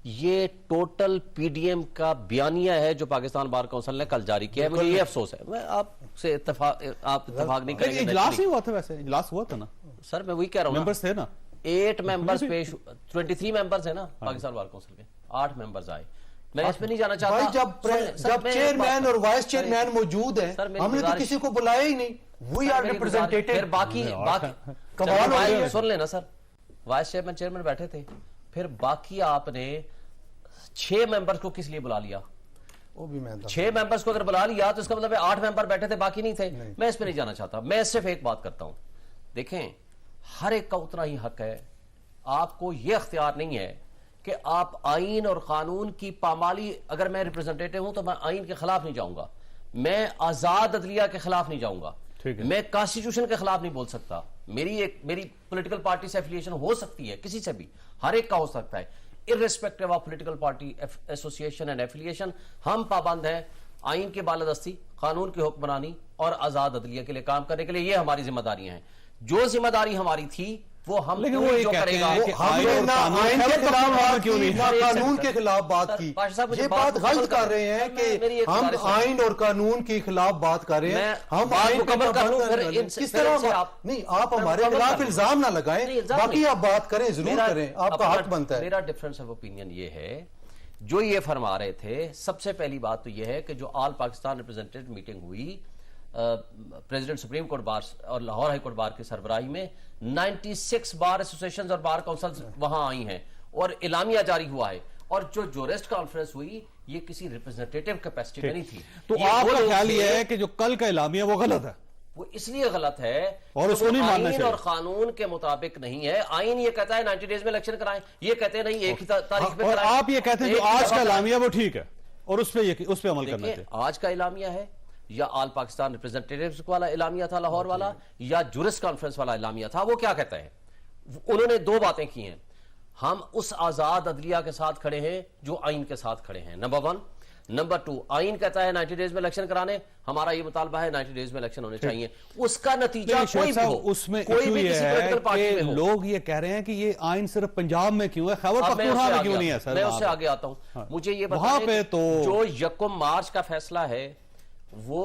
[SPEAKER 5] ये टोटल पीडीएम का बयानिया है जो पाकिस्तान बार काउंसिल ने कल जारी किया है। मुझे ये अफसोस है, मैं आपसे इत्तेफाक नहीं करेंगे।
[SPEAKER 3] इजलास नहीं हुआ था, वैसे इजलास हुआ था ना
[SPEAKER 5] सर, मैं वही कह रहा हूँ,
[SPEAKER 3] मेंबर्स थे ना,
[SPEAKER 5] 8 मेंबर्स पेश, 23 मेंबर्स है ना पाकिस्तान बार काउंसिल के, 8 मेंबर्स आए, मैं इसमें नहीं जाना चाहता।
[SPEAKER 4] भाई जब चेयरमैन और वाइस चेयरमैन मौजूद हैं, हमने तो किसी को बुलाया ही नहीं। We are representative.
[SPEAKER 5] फिर बाकी
[SPEAKER 4] कमाल हो गया।
[SPEAKER 5] सुन लेना सर, वाइस चेयरमैन चेयरमैन बैठे थे, फिर बाकी आपने 6 मेंबर्स को किस लिए बुला लिया?
[SPEAKER 4] वो भी मैं
[SPEAKER 5] 6 मेंबर्स को अगर बुला लिया तो इसका मतलब 8 मेंबर बैठे थे, बाकी नहीं थे। मैं इस पे नहीं जाना चाहता। मैं सिर्फ एक बात करता हूं, देखें हर एक का उतना ही हक है। आपको यह अख्तियार नहीं है कि आप आईन और कानून की पामाली, अगर मैं रिप्रेजेंटेटिव हूं तो मैं आईन के खिलाफ नहीं जाऊंगा, मैं आजाद अदलिया के खिलाफ नहीं जाऊंगा, मैं कॉन्स्टिट्यूशन के खिलाफ नहीं बोल सकता। मेरी पॉलिटिकल पार्टी से एफिलिएशन हो सकती है, किसी से भी, हर एक का हो सकता है, irrespective of political party association and affiliation. हम पाबंद हैं आईन की बालादस्ती, कानून की हुक्मरानी और आजाद अदलिया के लिए काम करने के लिए। ये हमारी जिम्मेदारियां हैं। जो जिम्मेदारी हमारी थी वो हम
[SPEAKER 3] लेकिन वो
[SPEAKER 5] जो करेगा,
[SPEAKER 4] हमने ना आईन के खिलाफ बात की ना कानून के खिलाफ बात की। ये बात गलत कर रहे हैं कि हम आईन और कानून के खिलाफ बात कर रहे हैं। हम आईन किस तरह नहीं, आप हमारे खिलाफ इल्जाम ना लगाएं, बाकी आप बात करें, जरूर करें, आपका हक बनता है।
[SPEAKER 5] मेरा डिफरेंस ऑफ ओपिनियन ये है, जो ये फरमा रहे थे, सबसे पहली बात तो ये है कि जो ऑल पाकिस्तान रिप्रेजेंटेटिव मीटिंग हुई प्रेसिडेंट सुप्रीम कोर्ट बार और लाहौर हाई कोर्ट बार की सरबराही में, 96 बार एसोसिएशंस और बार काउंसिल्स वहां आई हैं और इलामिया जारी हुआ है। और जो जूरिस्ट कॉन्फ्रेंस हुई ये किसी रिप्रेजेंटेटिव कैपेसिटी में नहीं थी।
[SPEAKER 3] तो आपका ख्याल ये है कि जो कल का इलामिया वो गलत है?
[SPEAKER 5] वो इसलिए गलत है
[SPEAKER 3] और उसको नहीं मानना चाहिए,
[SPEAKER 5] और कानून के मुताबिक नहीं है। आईन ये कहता है 90 डेज में इलेक्शन कराएं, ये कहते हैं नहीं एक ही तारीख पे
[SPEAKER 3] कराएं। और आप ये कहते हैं जो आज का इलामिया वो ठीक है और उस पे अमल करना चाहिए।
[SPEAKER 5] आज का इलामिया है या ऑल पाकिस्तान रिप्रेजेंटेटिव्स वाला इलामिया था लाहौर वाला, या जूरिस्ट कॉन्फ्रेंस वाला इलामिया था, वो क्या कहता है? उन्होंने 2 बातें की हैं। हम उस आजाद अदलिया के साथ खड़े हैं जो आईन के साथ खड़े हैं, नंबर 1। नंबर 2, आईन कहता है 90 डेज में इलेक्शन कराने, हमारा ये मुतालबा है 90 डेज में इलेक्शन होने चाहिए। उसका नतीजा कोई भी हो,
[SPEAKER 3] उसमें
[SPEAKER 5] कोई भी किसी पॉलिटिकल पार्टी में हो।
[SPEAKER 3] लोग ये कह रहे हैं कि ये आईन सिर्फ पंजाब में क्यों है, खैबर पख्तूनख्वा में क्यों नहीं है? सर
[SPEAKER 5] मैं उससे आगे आता हूं। मुझे ये
[SPEAKER 3] वहां पे तो
[SPEAKER 5] जो 1 मार्च का फैसला है वो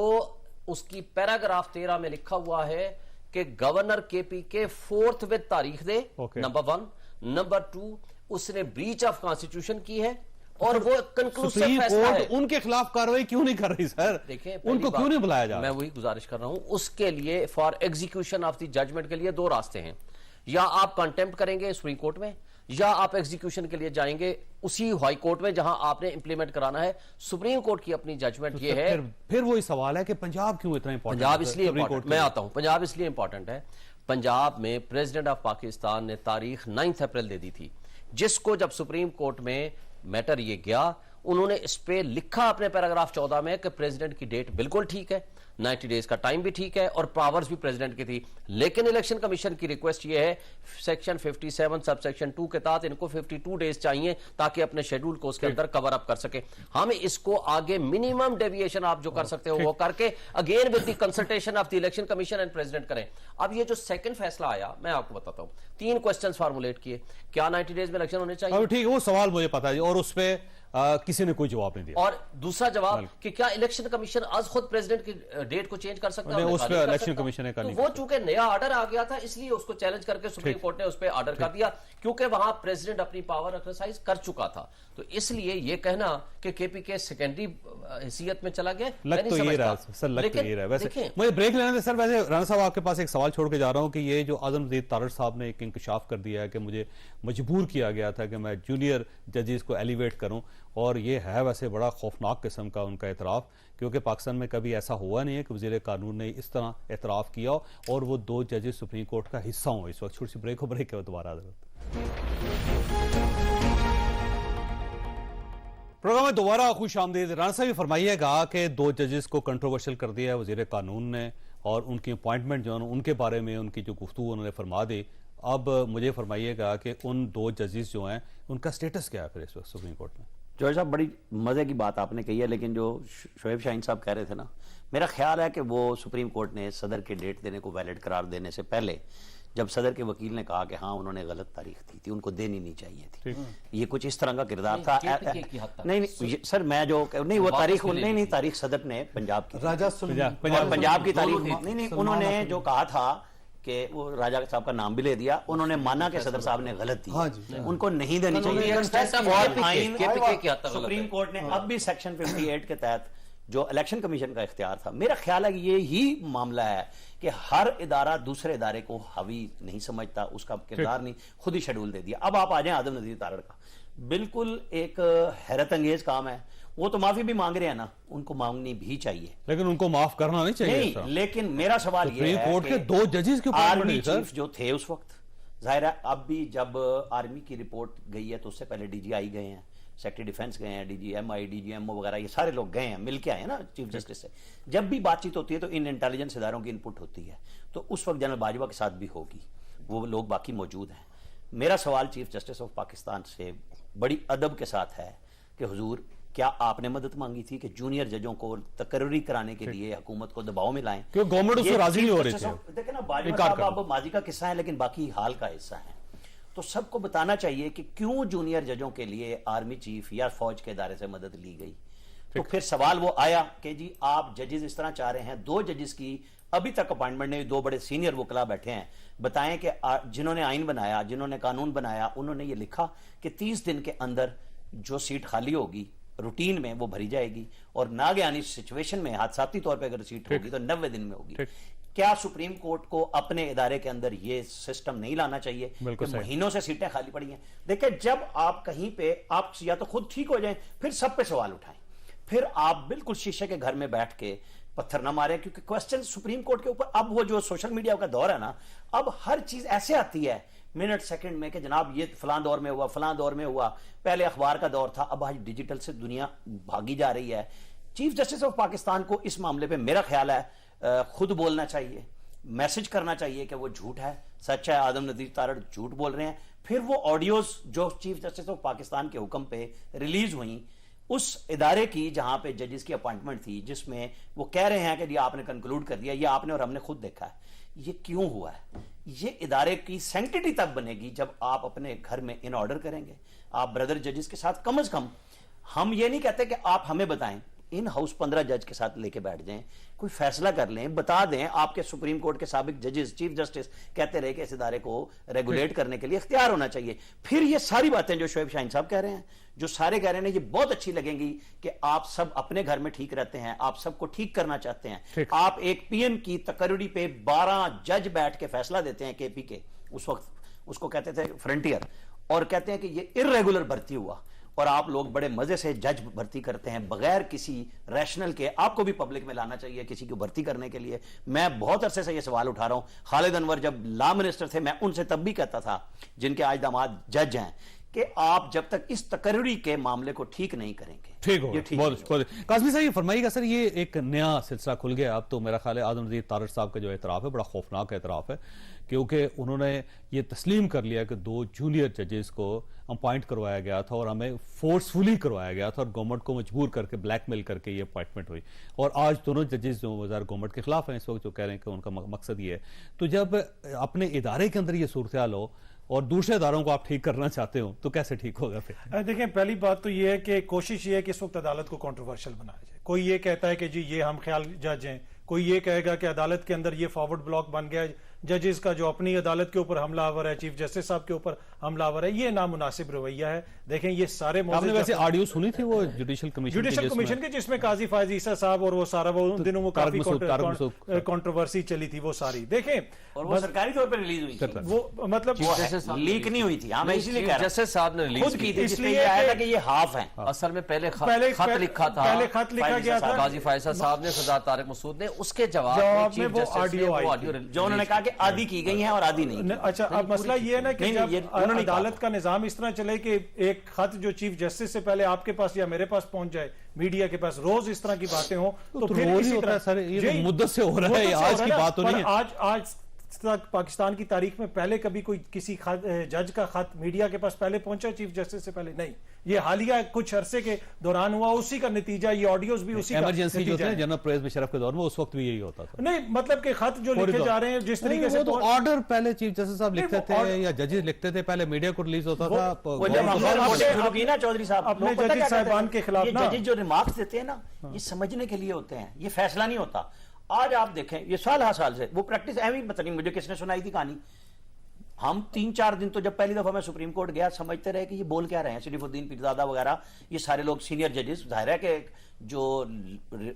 [SPEAKER 5] उसकी पैराग्राफ 13 में लिखा हुआ है कि गवर्नर केपी के 4th विद तारीख दे, नंबर 1। नंबर 2, उसने ब्रीच ऑफ कॉन्स्टिट्यूशन की है और वो कंक्लूसिव फैसला है।
[SPEAKER 3] उनके खिलाफ कार्रवाई क्यों नहीं कर रही सर?
[SPEAKER 5] देखिए
[SPEAKER 3] उनको क्यों नहीं बुलाया जा रहा?
[SPEAKER 5] मैं वही गुजारिश कर रहा हूं, उसके लिए for execution of the judgement के लिए 2 रास्ते हैं। या आप कंटेम्प्ट करेंगे सुप्रीम कोर्ट में, या आप एग्जीक्यूशन के लिए जाएंगे उसी हाई कोर्ट में जहां आपने इंप्लीमेंट कराना है। सुप्रीम कोर्ट की अपनी जजमेंट ये है।
[SPEAKER 3] फिर वही सवाल है कि पंजाब क्यों इतना इंपॉर्टेंट?
[SPEAKER 5] पंजाब इसलिए इंपॉर्टेंट, मैं आता हूं, पंजाब इसलिए इंपॉर्टेंट है। पंजाब में प्रेसिडेंट ऑफ पाकिस्तान ने तारीख 9 अप्रैल दे दी थी, जिसको जब सुप्रीम कोर्ट में मैटर ये गया, उन्होंने इस पे लिखा अपने पैराग्राफ 14 में कि प्रेसिडेंट की डेट बिल्कुल ठीक है, 90 डेज का टाइम भी ठीक है और पावर्स भी प्रेसिडेंट की थी। लेकिन इलेक्शन कमीशन की रिक्वेस्ट ये है, सेक्शन 57 सब सेक्शन 2 के तहत इनको 52 डेज चाहिए ताकि अपने शेड्यूल को उसके अंदर कवर अप कर सके। हम इसको आगे मिनिमम डेविएशन आप जो कर सकते हो वो करके again with the consultation of the election commission and president करें। अब ये जो सेकंड फैसला आया, मैं आपको बताता हूं, 3 क्वेश्चंस फॉर्मुलेट किए। क्या 90 डेज में इलेक्शन होने चाहिए?
[SPEAKER 3] ठीक है, वो सवाल मुझे पता है और उस पर किसी ने कोई जवाब नहीं दिया।
[SPEAKER 5] और दूसरा जवाब कि क्या इलेक्शन कमीशन आज खुद प्रेसिडेंट की डेट को चेंज कर सकता है?
[SPEAKER 3] उस पे इलेक्शन कमीशन ने
[SPEAKER 5] तो वो चूंकि नया ऑर्डर आ गया था इसलिए उसको चैलेंज करके सुप्रीम कोर्ट ने उस पे ऑर्डर कर दिया, क्योंकि वहां प्रेसिडेंट अपनी पावर एक्सरसाइज कर चुका था। तो इसलिए ये कहना कि केपी के सेकेंडरी हैसियत में चला गया,
[SPEAKER 3] लग तो ये रहा सर, लग तो ये रहा। वैसे मुझे ब्रेक लेने दे सर। वैसे राणा साहब आपके पास एक सवाल छोड़ के जा रहा हूं कि ये जो आजम मजीद तारड़ साहब ने एक इंकशाफ कर दिया है कि मुझे मजबूर किया गया था कि मैं जूनियर जजेस को एलिवेट करूं, और ये है वैसे बड़ा खौफनाक किस्म का उनका एतराफ़, क्योंकि पाकिस्तान में कभी ऐसा हुआ नहीं है कि वज़ीर कानून ने इस तरह एतराफ़ किया और वो 2 जजेस सुप्रीम कोर्ट का हिस्सा हों। इस वक्त छोटी सी ब्रेक हो, ब्रेक के बाद दोबारा प्रोग्राम में दोबारा खुश आमदीद। राणा साहब फरमाइएगा कि 2 जजेस को कंट्रोवर्शियल कर दिया है वज़ीर कानून ने और उनकी अपॉइंटमेंट जो उनके बारे में उनकी जो गुफ्तगू उन्होंने फरमा दी। अब मुझे फरमाइएगा कि उन 2 जजेस जो हैं उनका स्टेटस क्या है फिर इस वक्त सुप्रीम कोर्ट में?
[SPEAKER 6] जॉर्ज साहब, बड़ी मज़े की बात आपने कही है, लेकिन जो शोएब शाहीन साहब कह रहे थे ना, मेरा ख्याल है कि वो सुप्रीम कोर्ट ने सदर के डेट देने को वैलिड करार देने से पहले, जब सदर के वकील ने कहा कि हाँ उन्होंने गलत तारीख दी थी, उनको देनी नहीं चाहिए थी, ये कुछ इस तरह का किरदार था। नहीं सर, मैं जो नहीं वो तारीख नहीं तारीख सदर ने पंजाब की,
[SPEAKER 4] राजा
[SPEAKER 6] पंजाब की तारीख नहीं, उन्होंने जो कहा था कि वो राजा साहब का नाम भी ले दिया, उन्होंने माना कि सदर साहब ने गलत
[SPEAKER 4] हाँ
[SPEAKER 6] दी,
[SPEAKER 4] जी।
[SPEAKER 6] उनको नहीं देनी चाहिए।
[SPEAKER 5] KPK की हद तक गलत
[SPEAKER 6] सुप्रीम कोर्ट ने अब भी सेक्शन 58 के तहत जो इलेक्शन कमीशन का इख्तियार था, मेरा ख्याल है कि ये ही मामला है कि हर इदारा दूसरे इदारे को हावी नहीं समझता, उसका किरदार नहीं, खुद ही शेड्यूल दे दिया। अब आप आ जाए आदम नजीर तारड़ का, बिल्कुल एक हैरत अंगेज काम है। वो तो माफी भी मांग रहे हैं ना, उनको मांगनी भी चाहिए,
[SPEAKER 3] लेकिन उनको माफ करना नहीं चाहिए।
[SPEAKER 6] नहीं, लेकिन मेरा सवाल ये
[SPEAKER 3] सुप्रीम
[SPEAKER 6] है
[SPEAKER 3] कोर्ट के
[SPEAKER 6] कि
[SPEAKER 3] 2 जजेस के
[SPEAKER 6] आर्मी
[SPEAKER 3] ऊपर
[SPEAKER 6] चीफ जो थे उस वक्त, जाहिर है अब भी जब आर्मी की रिपोर्ट गई है तो उससे पहले DGI गए हैं, सेक्रेटरी डिफेंस गए हैं, DGMI DGMO वगैरह ये सारे लोग गए हैं, मिलके आए हैं ना चीफ जस्टिस से। जब भी बातचीत होती है तो इन इंटेलिजेंस इदारों की इनपुट होती है, तो उस वक्त जनरल बाजवा के साथ भी होगी, वो लोग बाकी मौजूद हैं। मेरा सवाल चीफ जस्टिस ऑफ पाकिस्तान से बड़ी अदब के साथ है कि हुजूर, क्या आपने मदद मांगी थी कि जूनियर जजों को तकर्री कराने के लिए हुकूमत को दबाव में लाएं?
[SPEAKER 3] क्यों गवर्नमेंट उससे राजी नहीं हो रही थी?
[SPEAKER 6] देखें ना, बाजवा साहब अब माजी का किस्सा है लेकिन बाकी हाल का हिस्सा है, तो सबको बताना चाहिए कि क्यों जूनियर जजों के लिए आर्मी चीफ या फौज के इदारे से मदद ली गई। तो फिर सवाल वो आया कि जी आप जजेस इस तरह चाह रहे हैं, 2 जजेस की अभी तक अपॉइंटमेंट नहीं, 2 बड़े सीनियर वकला बैठे हैं, बताएं कि जिन्होंने आइन बनाया, जिन्होंने कानून बनाया, उन्होंने ये लिखा कि 30 दिन के अंदर जो सीट खाली होगी रूटीन में वो भरी जाएगी, और नागयानी सिचुएशन में हादसाती तौर पे अगर सीट होगी तो 90 दिन में होगी। क्या सुप्रीम कोर्ट को अपने इदारे के अंदर ये सिस्टम नहीं लाना चाहिए कि महीनों से सीटें खाली पड़ी हैं? देखिए, जब आप कहीं पे आप या तो खुद ठीक हो जाएं, फिर सब पे सवाल उठाएं, फिर आप बिल्कुल शीशे के घर में बैठ के पत्थर ना मारें, क्योंकि क्वेश्चन सुप्रीम कोर्ट के ऊपर अब वो जो सोशल मीडिया का दौर है ना, अब हर चीज ऐसे आती है मिनट सेकंड में कि जनाब ये फलां दौर में हुआ, फलां दौर में हुआ, पहले अखबार का दौर था, अब आज डिजिटल से दुनिया भागी जा रही है। चीफ जस्टिस ऑफ पाकिस्तान को इस मामले पे मेरा ख्याल है खुद बोलना चाहिए, मैसेज करना चाहिए कि वो झूठ है, सच है, आदम नजीर तारड़ झूठ बोल रहे हैं। फिर वो ऑडियोज जो चीफ जस्टिस ऑफ पाकिस्तान के हुक्म पे रिलीज हुई उस इदारे की जहां पे जजेस की अपॉइंटमेंट थी, जिसमें वो कह रहे हैं कि ये आपने कंक्लूड कर दिया, ये आपने और हमने खुद देखा है, ये क्यों हुआ है? ये इदारे की सैंक्टिटी तब बनेगी जब आप अपने घर में इन ऑर्डर करेंगे, आप ब्रदर जजेस के साथ कम से कम। हम ये नहीं कहते कि आप हमें बताएं, इन हाउस 15 जज के साथ लेके बैठ जाएं, कोई फैसला कर लें, बता दें। आपके सुप्रीम कोर्ट के साबिक जजेस, चीफ जस्टिस कहते रहे कि इस इदारे को रेगुलेट करने के लिए इख्तियार होना चाहिए। फिर ये सारी बातें जो शोएब शाहीन साहब कह रहे हैं, जो सारे कह रहे हैं, ये बहुत अच्छी लगेंगी कि आप सब अपने घर में ठीक रहते हैं, आप सबको ठीक करना चाहते हैं। आप एक पीएम की तकर्री पे 12 जज बैठ के फैसला देते हैं, केपी के उस वक्त उसको कहते थे फ्रंटियर, और कहते हैं कि ये इर्रेगुलर भर्ती हुआ, और आप लोग बड़े मजे से जज भर्ती करते हैं बगैर किसी रैशनल के। आपको भी पब्लिक में लाना चाहिए किसी को भर्ती करने के लिए। मैं बहुत अरसे से ये सवाल उठा रहा हूं, खालिद अनवर जब लॉ मिनिस्टर थे, मैं उनसे तब भी कहता था, जिनके आज दामाद जज हैं, कि आप जब तक इस तकर्री के मामले को ठीक नहीं करेंगे
[SPEAKER 3] ठीक होगा। काज़मी साहब ये फरमाइएगा सर, ये एक नया सिलसिला खुल गया अब तो। मेरा ख्याल है आदम नजीर तारड़ साहब का जो एतराफ़ है बड़ा खौफनाक एतराफ़ है, क्योंकि उन्होंने ये तस्लीम कर लिया कि 2 जूनियर जजेस को अपॉइंट करवाया गया था और हमें फोर्सफुली करवाया गया था और गवर्नमेंट को मजबूर करके ब्लैकमेल करके ये अपॉइंटमेंट हुई। और आज दोनों जजेस जो वज़ार गवर्नमेंट के खिलाफ हैं इस वक्त, जो कह रहे हैं कि उनका मकसद ये है। तो जब अपने इदारे के अंदर ये सूरत हाल हो और दूसरे इदारों को आप ठीक करना चाहते हो तो कैसे ठीक होगा फिर?
[SPEAKER 7] देखें, पहली बात तो ये है कि कोशिश ये है कि इस वक्त अदालत को कंट्रोवर्शियल बनाया जाए। कोई ये कहता है कि जी ये हम ख्याल जज हैं, कोई ये कहेगा कि अदालत के अंदर ये फॉरवर्ड ब्लॉक बन गया जजेस का, जो अपनी अदालत के ऊपर हमलावर है, चीफ जस्टिस साहब के ऊपर हमलावर है। ये नामुनासिब रवैया है। देखें, ये सारे
[SPEAKER 3] आपने वैसे ऑडियो सुनी थी वो जुडिशल कमीशन
[SPEAKER 7] के, जिसमें काजी फायज ईसा साहब और वो सारा वो उन दिनों वो काफी कंट्रोवर्सी चली थी वो सारी। देखें,
[SPEAKER 6] और वो सरकारी तौर पर रिलीज हुई थी, वो मतलब लीक नहीं हुई थी। हाँ, मैं इसीलिए कह रहा हूं, जस्टिस साहब ने रिलीज की थी, इसलिए आया था कि ये हाफ है। असल में पहले खत लिखा था,
[SPEAKER 7] पहले खत लिखा गया था
[SPEAKER 5] काजी फायजा साहब ने, सरदार तारिक मसूद ने, उसके जवाब में
[SPEAKER 7] वो ऑडियो
[SPEAKER 6] जो उन्होंने कहा कि आधी की गई है और आधी नहीं।
[SPEAKER 7] अच्छा, अब मसला ये है ना कि जब अदालत का निजाम इस तरह चले कि एक खत जो चीफ जस्टिस से पहले आपके पास या मेरे पास पहुंच जाए, मीडिया के पास रोज इस तरह की बातें हो, तो फिर
[SPEAKER 3] रोज ही होता है सर, ये मुद्दत से हो रहा है, आज की बात तो नहीं है।
[SPEAKER 7] आज तक पाकिस्तान की तारीख में पहले कभी कोई किसी जज का खत मीडिया के पास पहले पहुंचा चीफ जस्टिस से पहले? नहीं, ये हालिया कुछ अरसे के दौरान हुआ, उसी का नतीजा, ये ऑडियोज भी उसी
[SPEAKER 3] इमरजेंसी जो थे जनरल परवेज मुशर्रफ के दौर में, उस वक्त भी यही होता था।
[SPEAKER 7] नहीं, मतलब कि खत जो लिखे जा रहे हैं जिस तरीके से,
[SPEAKER 3] तो ऑर्डर पहले चीफ जस्टिस साहब लिखते थे या जजेस लिखते थे, पहले मीडिया को रिलीज होता था।
[SPEAKER 6] चौधरी साहब
[SPEAKER 7] अपने जजेस साहिबान के खिलाफ
[SPEAKER 6] जजेस जो रिमार्क्स देते हैं ना, ये समझने के लिए होते हैं, ये फैसला नहीं होता। आज आप देखें ये साल से वो प्रैक्टिस ऐवी पता नहीं मुझे किसने सुनाई थी कहानी। हम 3-4 दिन तो जब पहली दफा मैं सुप्रीम कोर्ट गया समझते रहे कि ये बोल क्या रहे हैं, शरीफुद्दीन पीरजादा वगैरह ये सारे लोग सीनियर जजेस। जाहिर है कि जो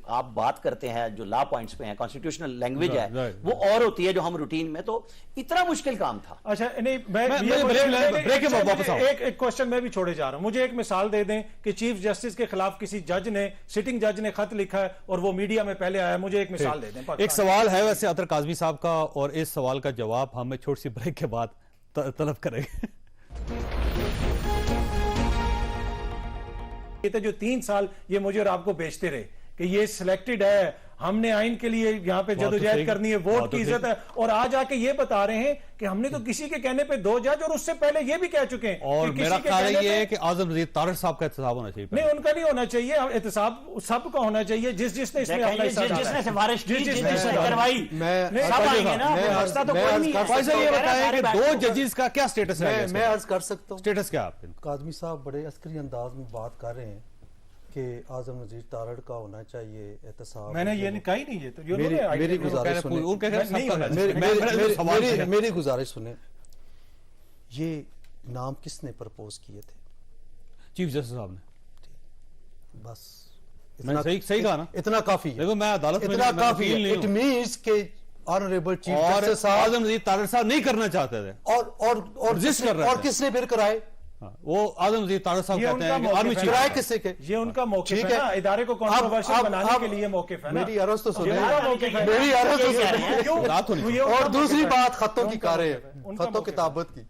[SPEAKER 6] आप बात करते हैं जो लॉ पॉइंट्स पे हैं, कॉन्स्टिट्यूशनल लैंग्वेज है वो और होती है जो हम रूटीन में, तो इतना मुश्किल काम था।
[SPEAKER 7] अच्छा नहीं एक क्वेश्चन मैं भी छोड़े जा रहा हूं। मुझे एक मिसाल दे दें कि चीफ जस्टिस के खिलाफ किसी जज ने, सिटिंग जज ने खत लिखा है और वो मीडिया में पहले आया, मुझे एक मिसाल दे दें।
[SPEAKER 3] एक सवाल है वैसे अतर काज़मी साहब का, और इस सवाल का जवाब हमें छोटी सी ब्रेक के बाद तलब करेंगे।
[SPEAKER 7] ये तो जो 3 साल ये मुझे और आपको बेचते रहे कि ये सिलेक्टेड है, हमने आइन के लिए यहाँ पे जदोजहद करनी है, वोट की इज्जत है, और आज आके ये बता रहे हैं कि हमने तो किसी के कहने पे 2 जज, और उससे पहले ये भी कह चुके हैं।
[SPEAKER 3] और मेरा ख्याल ये है कि आजम नज़ीर तारड़ साहब का एहतसाब होना चाहिए।
[SPEAKER 7] नहीं, उनका नहीं होना चाहिए, एहतसाब सबका होना चाहिए जिसने इसमें अपना हिस्सा डाला है।
[SPEAKER 6] जिसने सिफारिश की, जिसने करवाई,
[SPEAKER 4] मैं
[SPEAKER 6] सब आएंगे ना, रास्ता तो कोई नहीं है।
[SPEAKER 3] वैसे ये बताएं कि 2 जजेस का क्या स्टेटस है?
[SPEAKER 4] मैं अर्ज कर सकता हूँ।
[SPEAKER 3] स्टेटस क्या है?
[SPEAKER 4] काज़मी साहब बड़े अस्करी अंदाज में बात कर रहे हैं कि आजम नज़ीर तारड़ का होना चाहिए एहतसाब।
[SPEAKER 7] मैंने ये नहीं कही नहीं, ये तो
[SPEAKER 4] मेरी गुजारिश सुने, मेरी गुजारिश सुने। ये नाम किसने प्रपोज किए थे?
[SPEAKER 3] चीफ जस्टिस साहब ने।
[SPEAKER 4] बस
[SPEAKER 3] मैंने सही कहा ना,
[SPEAKER 4] इतना काफी है।
[SPEAKER 3] देखो मैं अदालत में
[SPEAKER 4] इतना काफी है। इट मींस के ऑनरेबल चीफ जस्टिस साहब
[SPEAKER 3] आजम नज़ीर तारड़ साहब नहीं करना चाहते थे और
[SPEAKER 4] किसने फिर कराए?
[SPEAKER 3] वो आजम नज़ीर तारड़ साहब कहते हैं कि आर्मी चीफ
[SPEAKER 4] कराए किससे के?
[SPEAKER 7] ये उनका मौक़िफ़ है ना, इदारे को कंट्रोवर्शियल बनाने के लिए मौक़िफ़ है ना।
[SPEAKER 4] मेरी अर्ज़ तो सुने,
[SPEAKER 7] मेरी
[SPEAKER 4] अर्ज़ तो सुने। और दूसरी बात खतों की कार्य है, खतों किताबत की।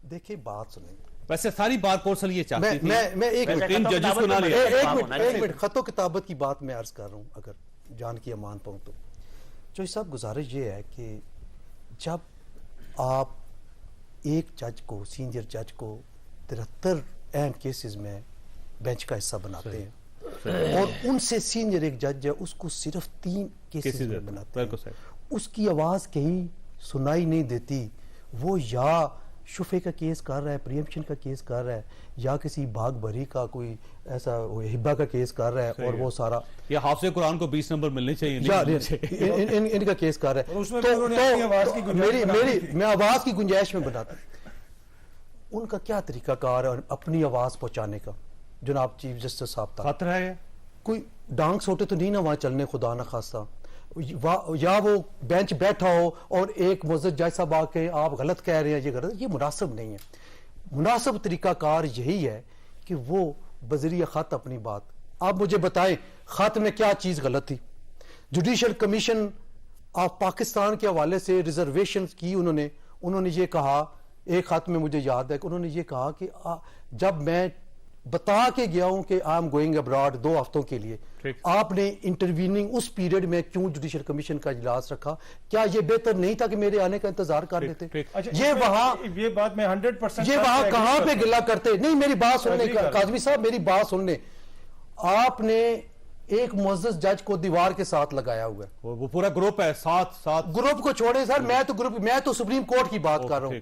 [SPEAKER 4] देखिए बात सुने,
[SPEAKER 3] वैसे सारी बात कौशल ये चाहती थी।
[SPEAKER 4] मैं एक मिनट खतों किताबत की बात मैं अर्ज कर रहा हूं, अगर जान की अमान पाऊं तो। जो सब गुजारिश ये है कि जब आप एक जज को, सीनियर जज को 73 अहम केसेस में बेंच का हिस्सा बनाते हैं और उनसे सीनियर एक जज है उसको सिर्फ 3 केसेस में बनाते हैं, उसकी आवाज कहीं सुनाई नहीं देती। वो या शुफे का केस कर रहा है, प्रियम्पशन का केस कर रहा है, या किसी भाग भरी का कोई ऐसा हिब्बा का केस कर रहा है, और वो सारा
[SPEAKER 3] या हाफिज़ कुरान को 20 नंबर मिलने चाहिए,
[SPEAKER 4] इनका केस कर रहा है। तो मैं आवाज की गुंजाइश में बनाता हूं। उनका क्या तरीकाकार है अपनी आवाज पहुंचाने का? जनाब चीफ जस्टिस साहब था,
[SPEAKER 3] खतरा है
[SPEAKER 4] कोई डांग सोटे तो नहीं ना वहां चलने, खुदा ना खास्ता, या वो बेंच बैठा हो और एक मुअज़्ज़िज़ जज साहब आके आप गलत कह रहे हैं, ये गलत, ये मुनासिब नहीं है। मुनासिब तरीकाकार यही है कि वो बज़रिया खत अपनी बात, आप मुझे बताएं खत में क्या चीज गलत थी? जुडिशल कमीशन ऑफ पाकिस्तान के हवाले से रिजर्वेशन की उन्होंने ये कहा, एक खत में मुझे याद है कि उन्होंने ये कहा कि जब मैं बता के गया हूं कि आई एम गोइंग अब्रॉड 2 हफ्तों के लिए, आपने इंटरवीनिंग उस पीरियड में क्यों जुडिशल कमीशन का इजलास रखा? क्या ये बेहतर नहीं था कि मेरे आने का इंतजार कर लेते? ये
[SPEAKER 7] बात मैं 100%
[SPEAKER 4] ये वहां कहां पे गिला करते? नहीं, मेरी बात सुनने, काज़मी साहब मेरी बात सुनने। आपने एक मुअज़्ज़िज़ जज को दीवार के साथ लगाया हुआ है,
[SPEAKER 3] वो पूरा ग्रुप है, साथ
[SPEAKER 4] ग्रुप को छोड़े सर, मैं तो सुप्रीम कोर्ट की बात कर रहा हूं।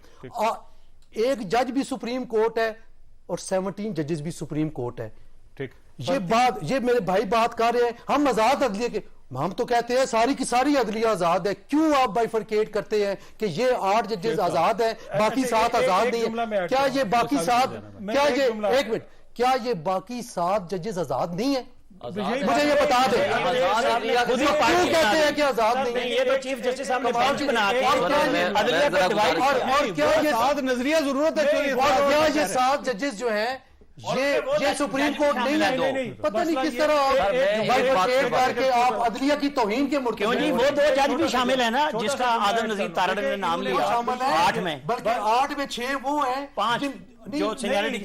[SPEAKER 4] एक जज भी सुप्रीम कोर्ट है और 17 जजेस भी सुप्रीम कोर्ट है।
[SPEAKER 3] ठीक,
[SPEAKER 4] ये मेरे भाई बात कर रहे हैं, हम आजाद अदलिया के, हम तो कहते हैं सारी की सारी अदलिया आजाद है। क्यों आप बाइफरकेट करते हैं कि ये 8 जजेस आजाद है, बाकी 7 आजाद नहीं है? क्या ये बाकी 7, क्या ये, एक मिनट, क्या ये बाकी 7 जजेस आजाद नहीं है? मुझे ये बता दें, क्यों कहते हैं कि आजाद नहीं है?
[SPEAKER 6] ये तो चीफ जस्टिस साहब ने बेंच बना के
[SPEAKER 4] और क्या ये 7
[SPEAKER 3] नजरिया जरूरत है?
[SPEAKER 4] क्या ये 7 जजेस जो हैं ये सुप्रीम कोर्ट नहीं है? पता नहीं किस तरह करके आप अदलिया की तौहीन के मुर्तकब।
[SPEAKER 6] क्यों जी, वो 2 जज भी शामिल है ना जिसका आदम नज़ीर तारड़ ने नाम लिया, 8 में,
[SPEAKER 4] बल्कि 8 में 6 वो हैं,
[SPEAKER 6] 5 जो सीनियरिटी से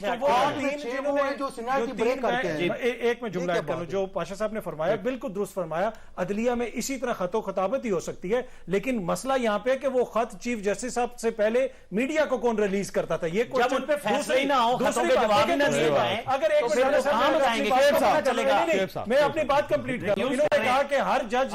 [SPEAKER 4] जो सीनियरिटी ब्रेक करते हैं।
[SPEAKER 7] एक में जुमला करूं, जो पाशा साहब ने फरमाया बिल्कुल दुरुस्त फरमाया। अदलिया में इसी तरह खतो खताबत ही हो सकती है, लेकिन मसला यहाँ पे कि वो खत चीफ जस्टिस साहब से पहले मीडिया को कौन रिलीज करता था? ये
[SPEAKER 6] जब उन पे फैसले ही ना हो, खतों के जवाब ही ना दिए जाएं,
[SPEAKER 7] अगर एक
[SPEAKER 6] बताएंगे
[SPEAKER 7] मैं अपनी बात कंप्लीट कर, इन्होंने कहा कि हर जज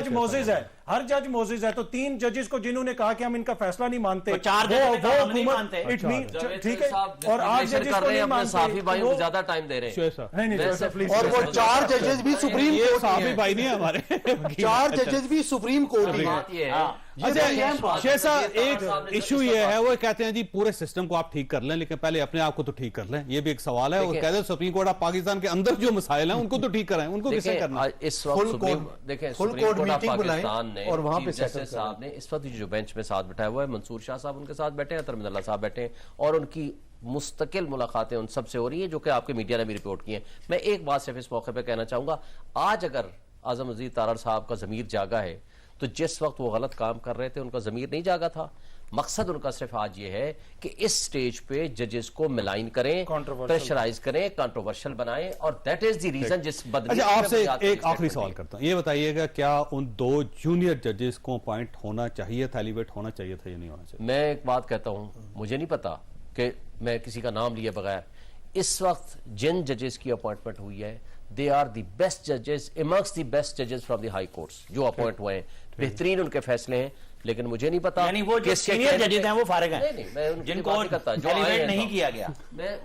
[SPEAKER 7] मुअज़्ज़िज़ है, हर जज मोजिज है, तो 3 जजेस को जिन्होंने कहा कि हम इनका फैसला नहीं मानते,
[SPEAKER 6] तो 4 जजेस ने कहा हम नहीं मानते।
[SPEAKER 7] इट मीन ठीक है,
[SPEAKER 5] और
[SPEAKER 7] और 8 जजेस को नहीं मानते,
[SPEAKER 5] साफी भाई
[SPEAKER 7] वो-
[SPEAKER 5] ज्यादा टाइम दे रहे हैं।
[SPEAKER 7] नहीं प्लीज,
[SPEAKER 4] और वो 4 जजेस भी सुप्रीम
[SPEAKER 3] ये
[SPEAKER 4] कोर्ट
[SPEAKER 3] साफी
[SPEAKER 4] के
[SPEAKER 3] भाई नहीं है हमारे
[SPEAKER 4] हैं। 4 जजेस भी सुप्रीम कोर्ट के हैं।
[SPEAKER 5] बात ये है
[SPEAKER 3] अच्छा शेख साहब,
[SPEAKER 5] साहब
[SPEAKER 3] एक
[SPEAKER 5] ने
[SPEAKER 3] इशू
[SPEAKER 5] इस
[SPEAKER 3] ये
[SPEAKER 5] वक्त-
[SPEAKER 3] है, वो कहते हैं जी पूरे सिस्टम को आप ठीक कर लें, लेकिन पहले अपने आप को तो ठीक कर लें। ये भी एक सवाल है। वो
[SPEAKER 5] देखिए-
[SPEAKER 3] कहते हैं सुप्रीम कोर्ट ऑफ पाकिस्तान के अंदर जो मसाइल हैं उनको तो ठीक कराएं, उनको किससे
[SPEAKER 5] देखिए,
[SPEAKER 3] करना?
[SPEAKER 5] आज इस वक्त
[SPEAKER 4] फुल
[SPEAKER 5] सुप्रीम
[SPEAKER 4] कोर्ट-
[SPEAKER 5] देखें
[SPEAKER 4] full
[SPEAKER 5] supreme
[SPEAKER 4] court
[SPEAKER 5] court of
[SPEAKER 4] meeting बुलाएं
[SPEAKER 5] पाकिस्तान ने
[SPEAKER 4] और वहां पे
[SPEAKER 5] चीफ जस्टिस
[SPEAKER 4] सेटल
[SPEAKER 5] साहब ने इस वक्त जो बेंच में साथ बैठा हुआ है, मंसूर शाह साहब उनके साथ बैठे हैं, तरमिंदुल्लाह साहब बैठे हैं, और उनकी मुस्तकिल मुलाकातें उन सबसे हो रही हैं, जो कि आपके मीडिया ने भी रिपोर्ट की हैं। मैं एक बात सिर्फ इस मौके पर कहना चाहूंगा, आज अगर आजम वजीर तारड़ साहब का जमीर जागा है, तो जिस वक्त वो गलत काम कर रहे थे उनका जमीर नहीं जागा था। मकसद उनका सिर्फ आज ये है कि इस स्टेज पे जजेस को मिलाइन करें, प्रेशराइज करें, कंट्रोवर्शियल बनाएं, और दैट इज द रीजन जिस
[SPEAKER 3] अच्छा, आपसे एक आखिरी सवाल करता हूं, ये बताइएगा क्या उन 2 जूनियर जजेस को अपॉइंट होना चाहिए था, एलिवेट होना चाहिए था या नहीं होना चाहिए?
[SPEAKER 5] मैं एक बात कहता हूं, मुझे नहीं पता कि मैं किसी का नाम लिए बगैर इस वक्त जिन जजेस की अपॉइंटमेंट हुई है, दे आर द बेस्ट जजेस अमंग्स्ट द बेस्ट जजेस फ्रॉम द हाई कोर्ट्स जो अपॉइंट हुए हैं, बेहतरीन उनके फैसले हैं। लेकिन मुझे नहीं पता,
[SPEAKER 6] यानी वो जो सीनियर जजेस हैं वो फारिग हैं,
[SPEAKER 5] नहीं, मैं उनकी
[SPEAKER 6] जिनको
[SPEAKER 5] बात नहीं करता, जो आए
[SPEAKER 6] एलिवेट
[SPEAKER 5] हैं
[SPEAKER 6] नहीं
[SPEAKER 5] तो।
[SPEAKER 6] किया गया।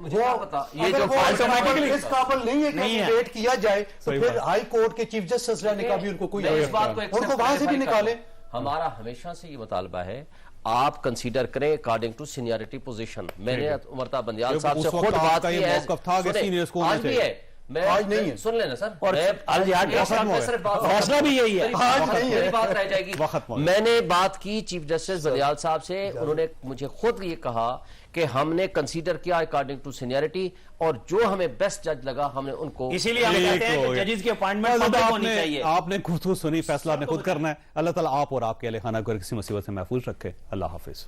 [SPEAKER 5] मुझे क्या पता, ये
[SPEAKER 4] अगर
[SPEAKER 5] जो
[SPEAKER 4] वो
[SPEAKER 6] automatically-
[SPEAKER 4] इस काबिल नहीं है कि
[SPEAKER 6] नहीं है।
[SPEAKER 4] डिबेट किया जाए, तो
[SPEAKER 3] सही
[SPEAKER 4] फिर
[SPEAKER 3] बात।
[SPEAKER 4] हाई कोर्ट के चीफ जस्टिस रहने का भी उनको कोई
[SPEAKER 5] मैं इस बात को
[SPEAKER 4] उनको
[SPEAKER 5] accept
[SPEAKER 4] वहां से भी
[SPEAKER 5] clarify
[SPEAKER 4] निकाले।
[SPEAKER 5] करता हूं। हमारा हमेशा से ये मुतालबा है, आप कंसीडर करें अकॉर्डिंग टू सीनियरिटी पोजीशन। मैंने उमरता बंदियाल साहब से
[SPEAKER 3] उस वक्त
[SPEAKER 5] खुद बात
[SPEAKER 3] आपका
[SPEAKER 5] की
[SPEAKER 3] ये
[SPEAKER 5] है,
[SPEAKER 3] मौक़िफ़ था कि
[SPEAKER 5] सुने,
[SPEAKER 3] सीनियर्स को
[SPEAKER 5] आज
[SPEAKER 3] होना
[SPEAKER 5] भी
[SPEAKER 3] चाहिए।
[SPEAKER 5] है, मैं
[SPEAKER 4] आज नहीं है।
[SPEAKER 5] सुन लेना सर,
[SPEAKER 6] और आज यार
[SPEAKER 5] एक साथ में सिर्फ बात-
[SPEAKER 6] फैसला भी यही है।
[SPEAKER 4] आज नहीं है।
[SPEAKER 5] मेरी बात रह जाएगी।
[SPEAKER 3] वक्त मौजूद।
[SPEAKER 5] मैंने बात की चीफ जस्टिस बंदियाल साहब से, उन्होंने मुझे खुद ये कहा कि हमने कंसीडर किया अकॉर्डिंग टू सीनियरिटी, और जो हमें बेस्ट जज लगा हमने उनको।
[SPEAKER 6] इसीलिए हम कहते हैं कि जजेस की अपॉइंटमेंट पब्लिक होनी चाहिए।
[SPEAKER 3] आपने खुद सुनी, फैसला आपने खुद करना है। अल्लाह ताला आप और आपके अहले खाना को किसी मुसीबत से महफूज रखे। अल्लाह हाफिज।